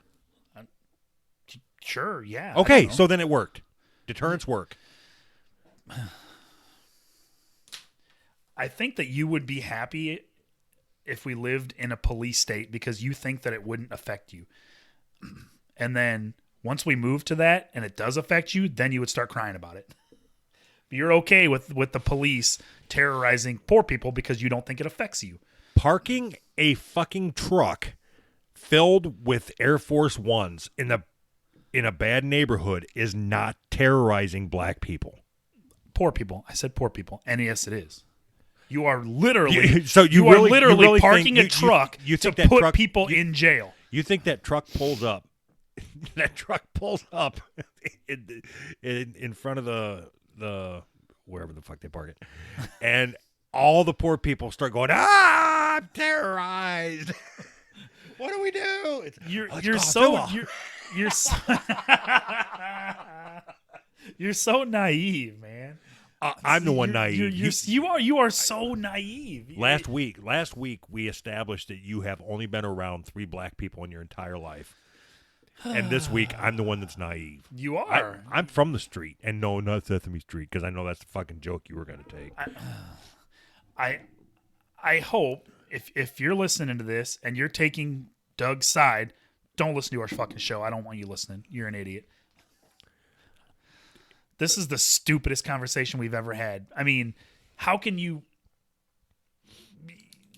Sure, yeah. Okay, so then it worked. Deterrents work. I think that you would be happy if we lived in a police state because you think that it wouldn't affect you. And then once we move to that and it does affect you, then you would start crying about it. You're okay with the police terrorizing poor people because you don't think it affects you. Parking a fucking truck filled with Air Force Ones in a bad neighborhood is not terrorizing black people. Poor people. I said poor people. And yes, it is. You are literally you are really literally parking think a truck you to think that put truck, people in jail. You think that truck pulls up? That truck pulls up in front of the wherever the fuck they park it, and all the poor people start going, I'm terrorized. What do we do? You're so you're so naive, man. I'm the one naive. You are so naive. Last week we established that you have only been around 3 black people in your entire life. And this week, I'm the one that's naive. You are. I'm from the street, and no, not Sesame Street, because I know that's the fucking joke you were going to take. I hope if you're listening to this and you're taking Doug's side, don't listen to our fucking show. I don't want you listening. You're an idiot. This is the stupidest conversation we've ever had. I mean, how can you...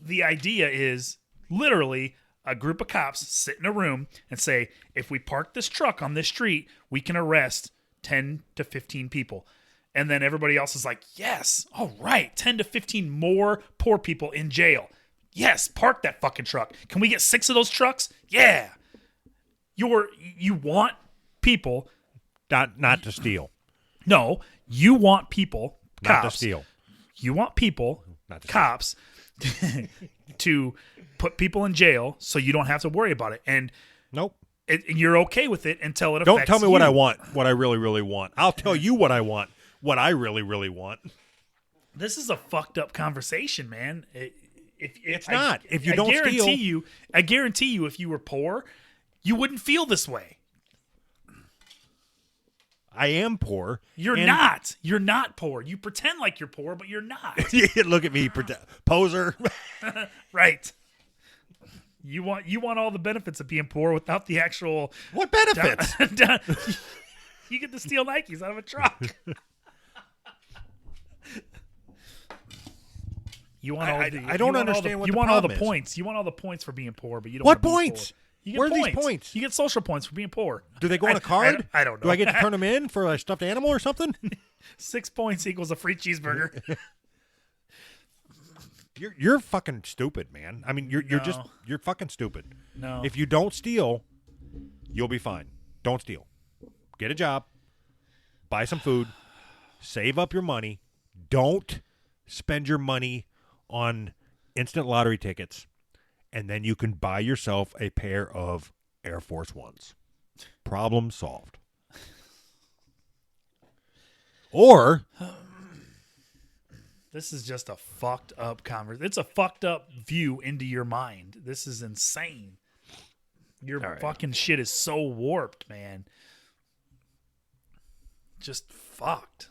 The idea is literally... a group of cops sit in a room and say, if we park this truck on this street, we can arrest 10 to 15 people. And then everybody else is like, yes, all right, 10 to 15 more poor people in jail. Yes, park that fucking truck. Can we get 6 of those trucks? Yeah. You want people... Not to steal. No, you want people, cops... Not to steal. You want people, cops, to put people in jail so you don't have to worry about it. And nope. You're okay with it until it affects you. Don't tell me what I want, what I really, really want. I'll tell you what I want, what I really, really want. This is a fucked up conversation, man. It's not. If you don't steal... I guarantee you, if you were poor, you wouldn't feel this way. I am poor. You're not. You're not poor. You pretend like you're poor, but you're not. Look at me, poser. Right. You want all the benefits of being poor without the actual... What benefits? You get to steal Nikes out of a truck. You want all I don't understand what the problem is. You want all the points. You want all the points for being poor, but you don't What want points? To be poor. You get Where are points. these points? You get social points for being poor. Do they go on a card? I don't know. Do I get to turn them in for a stuffed animal or something? 6 points equals a free cheeseburger. You're fucking stupid, man. I mean, you're fucking stupid. No. If you don't steal, you'll be fine. Don't steal. Get a job. Buy some food. Save up your money. Don't spend your money on instant lottery tickets. And then you can buy yourself a pair of Air Force Ones. Problem solved. Or This is just a fucked up conversation. It's a fucked up view into your mind. This is insane. Your fucking shit is so warped, man. Just fucked.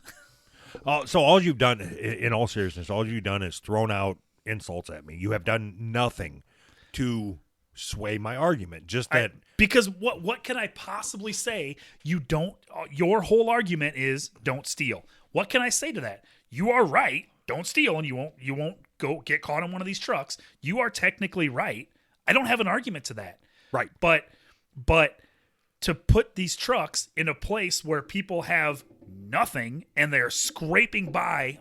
So all you've done, in all seriousness, all you've done is thrown out insults at me. You have done nothing to sway my argument. Just that because what can I possibly say? You don't. Your whole argument is don't steal. What can I say to that? You are right. Don't steal, and you won't go get caught in one of these trucks. You are technically right. I don't have an argument to that. Right. But to put these trucks in a place where people have nothing and they're scraping by,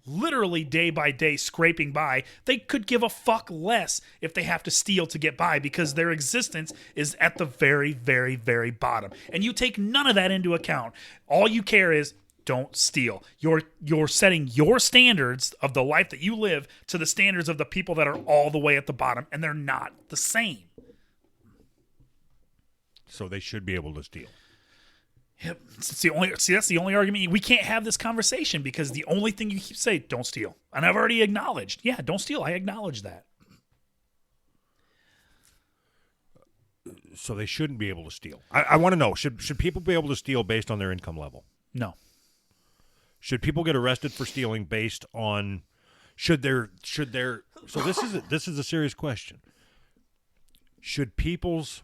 literally day by day scraping by, they could give a fuck less if they have to steal to get by because their existence is at the very, very, very bottom. And you take none of that into account. All you care is don't steal. You're setting your standards of the life that you live to the standards of the people that are all the way at the bottom, and they're not the same. So they should be able to steal. Yep. That's the only argument. We can't have this conversation because the only thing you keep saying, don't steal. And I've already acknowledged. Yeah, don't steal. I acknowledge that. So they shouldn't be able to steal. I want to know, should people be able to steal based on their income level? No. Should people get arrested for stealing based on so this is a serious question. Should people's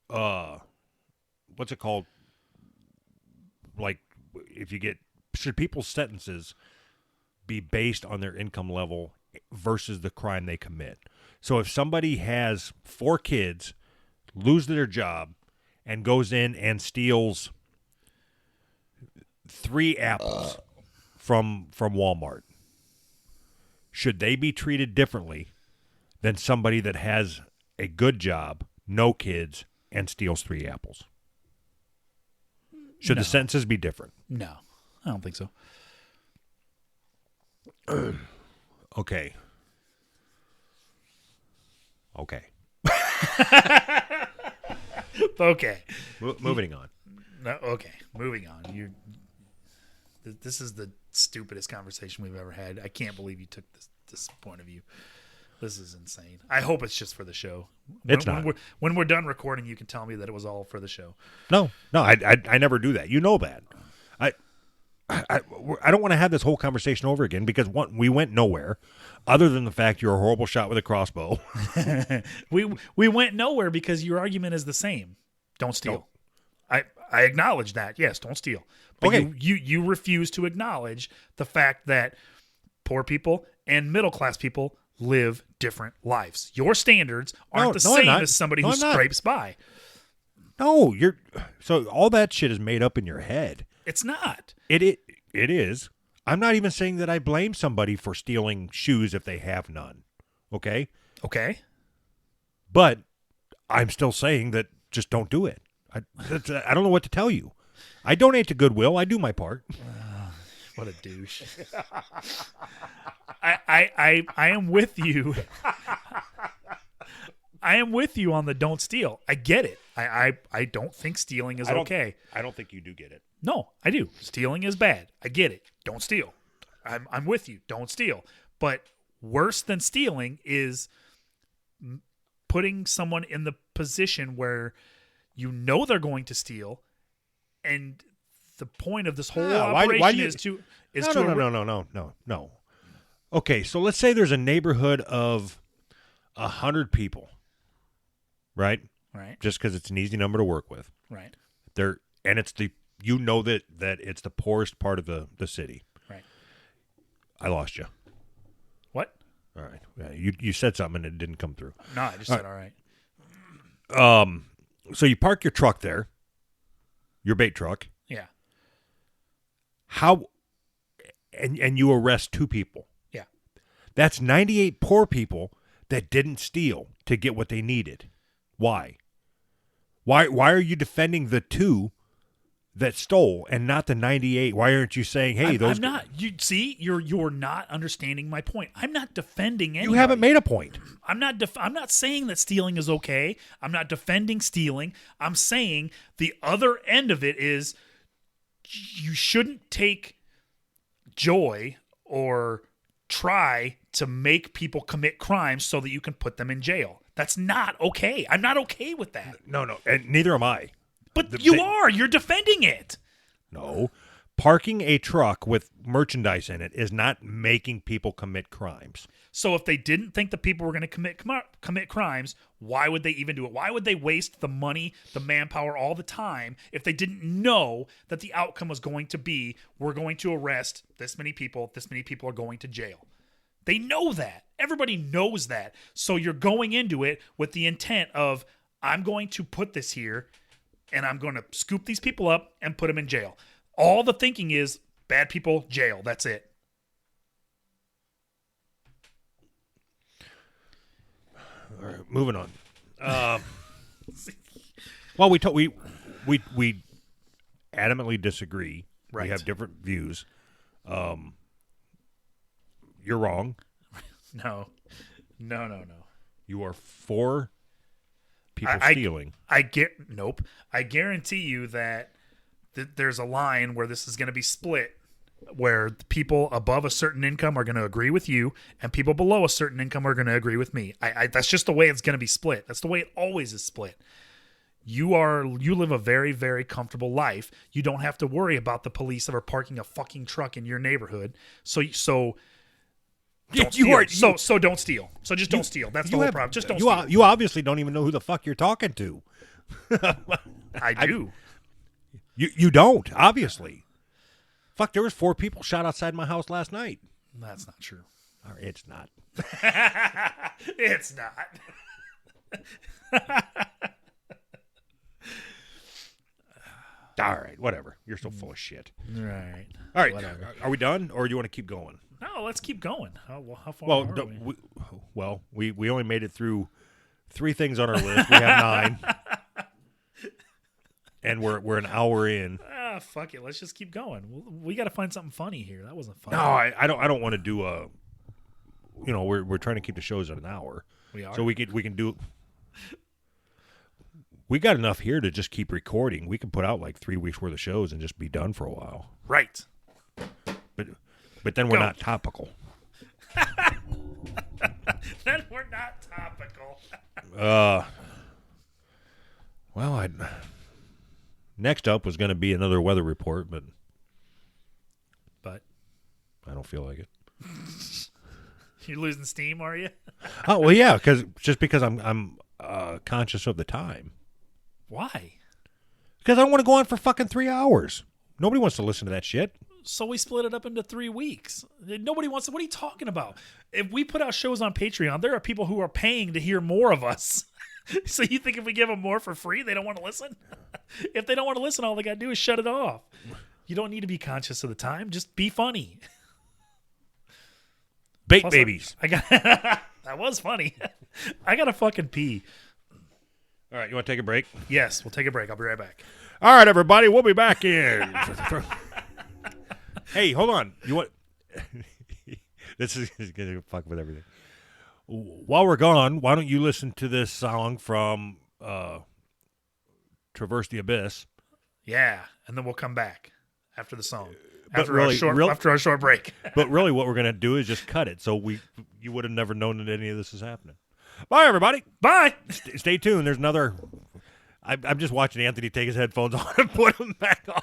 what's it called? Like, should people's sentences be based on their income level versus the crime they commit? So if somebody has 4 kids, loses their job, and goes in and steals 3 apples from Walmart, should they be treated differently than somebody that has a good job, no kids, and steals 3 apples? Should the sentences be different? No, I don't think so. Okay. Okay. Moving on. No, okay. Moving on. This is the stupidest conversation we've ever had. I can't believe you took this point of view. This is insane. I hope it's just for the show. It's not. When we're done recording, you can tell me that it was all for the show. No, I never do that. You know that. I don't want to have this whole conversation over again because we went nowhere, other than the fact you're a horrible shot with a crossbow. we went nowhere because your argument is the same. Don't steal. No. I acknowledge that. Yes, don't steal. But okay. You refuse to acknowledge the fact that poor people and middle class people live different lives. Your standards aren't the same as somebody who scrapes by. No, so all that shit is made up in your head. It's not. It is. I'm not even saying that I blame somebody for stealing shoes if they have none. Okay? Okay. But I'm still saying that just don't do it. I don't know what to tell you. I donate to Goodwill. I do my part. What a douche. I am with you. I am with you on the don't steal. I get it. I don't think stealing is okay. I don't think you do get it. No, I do. Stealing is bad. I get it. Don't steal. I'm with you. Don't steal. But worse than stealing is putting someone in the position where you know they're going to steal, and the point of this whole operation is to No. Okay, so let's say there's a neighborhood of 100 people, right? Right. Just because it's an easy number to work with. Right. And it's that it's the poorest part of the city. Right. I lost you. What? All right. Yeah, you said something and it didn't come through. No, I just said all right. So you park your truck there, your bait truck. Yeah. How? And you arrest 2 people. Yeah. That's 98 poor people that didn't steal to get what they needed. Why? Why are you defending the 2 that stole and not the 98? Why aren't you saying, hey, those? I'm not. You see, you're not understanding my point. I'm not defending anybody. You haven't made a point. I'm not saying that stealing is okay. I'm not defending stealing. I'm saying the other end of it is you shouldn't take joy or try to make people commit crimes so that you can put them in jail. That's not okay. I'm not okay with that. No, and neither am I. But you are. You're defending it. No. Parking a truck with merchandise in it is not making people commit crimes. So if they didn't think the people were going to commit crimes, why would they even do it? Why would they waste the money, the manpower, all the time if they didn't know that the outcome was going to be, we're going to arrest this many people are going to jail? They know that. Everybody knows that. So you're going into it with the intent of, I'm going to put this here and I'm going to scoop these people up and put them in jail. All the thinking is bad people, jail. That's it. All right, moving on. Well, we adamantly disagree. Right. We have different views. You're wrong. No. You are for people stealing. Nope. I guarantee you that there's a line where this is going to be split, where the people above a certain income are going to agree with you, and people below a certain income are going to agree with me. That's just the way it's going to be split. That's the way it always is split. You live a very, very comfortable life. You don't have to worry about the police ever parking a fucking truck in your neighborhood. So don't steal. So don't steal. So just don't steal. That's the whole problem. Just don't steal. You obviously don't even know who the fuck you're talking to. I do. You don't, obviously. Fuck, there was 4 people shot outside my house last night. That's not true. Or it's not. It's not. All right, whatever. You're so full of shit. Right. All right, Whatever. are we done, or do you want to keep going? No, let's keep going. How far are we? We only made it through 3 things on our list. We have 9, and we're an hour in. Fuck it. Let's just keep going. We got to find something funny here. That wasn't funny. No, I don't want to do a. We're trying to keep the shows at an hour. We are. So we can do. We got enough here to just keep recording. We can put out like 3 weeks worth of shows and just be done for a while. Right. But then we're not topical. Then we're not topical. Well, next up was going to be another weather report, but I don't feel like it. You're losing steam, are you? Oh well, yeah, because I'm conscious of the time. Why? Because I don't want to go on for fucking 3 hours. Nobody wants to listen to that shit. So we split it up into 3 weeks. Nobody wants to. What are you talking about? If we put out shows on Patreon, there are people who are paying to hear more of us. So you think if we give them more for free, they don't want to listen? If they don't want to listen, all they got to do is shut it off. You don't need to be conscious of the time. Just be funny. Bait babies. I got that was funny. I got to fucking pee. All right, you want to take a break? Yes, we'll take a break. I'll be right back. All right, everybody, we'll be back in. Hey, hold on. You want? This is going to fuck with everything. While we're gone, why don't you listen to this song from Traverse the Abyss? Yeah, and then we'll come back after the song. But After really, our short break. But really, what we're going to do is just cut it, so you would have never known that any of this is happening. Bye, everybody. Bye. Stay tuned. There's another. I'm just watching Anthony take his headphones on and put them back on.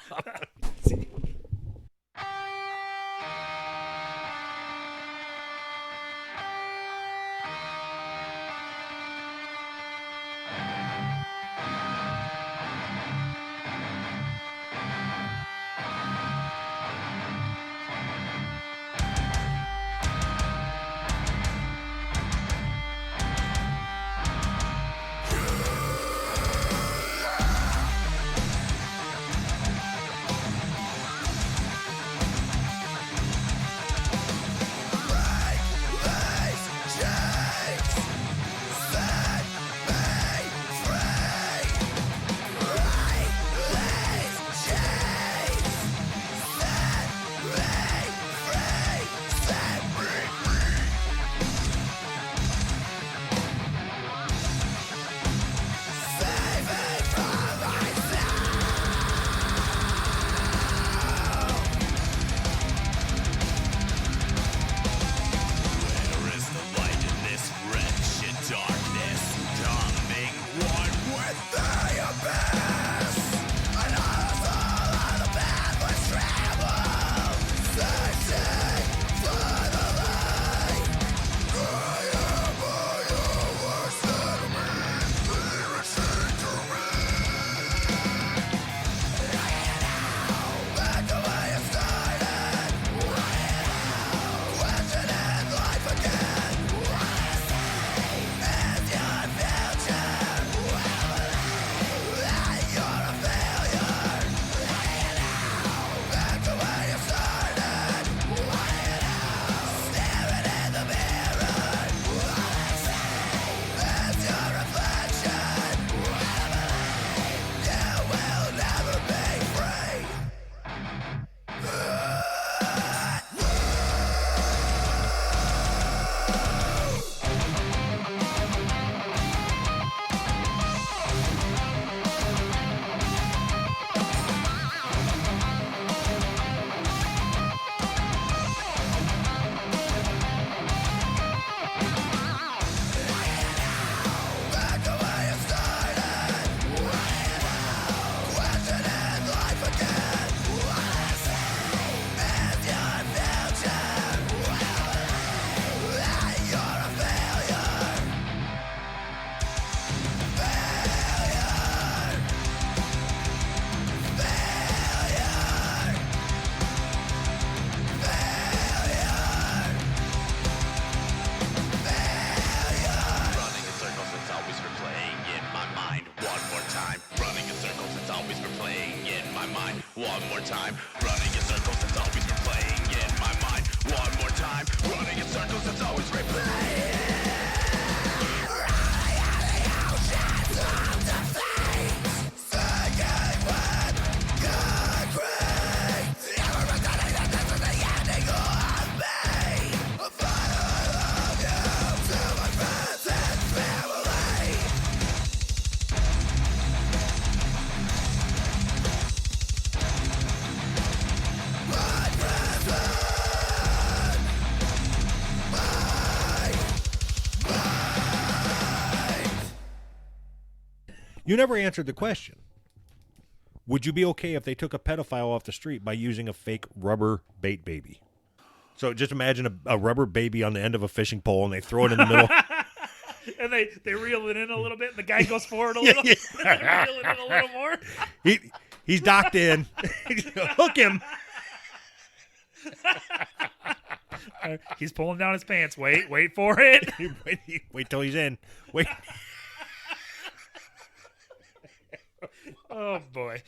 always replaying in my mind. One more time, running in circles, it's always replaying in my mind. One more time, running in circles, it's always replaying. You never answered the question. Would you be okay if they took a pedophile off the street by using a fake rubber bait baby? So just imagine a rubber baby on the end of a fishing pole, and they throw it in the middle. And they reel it in a little bit, and the guy goes forward a little. They reel it in a little more. He's docked in. Hook him. He's pulling down his pants. Wait for it. Wait till he's in. Wait. Oh, boy.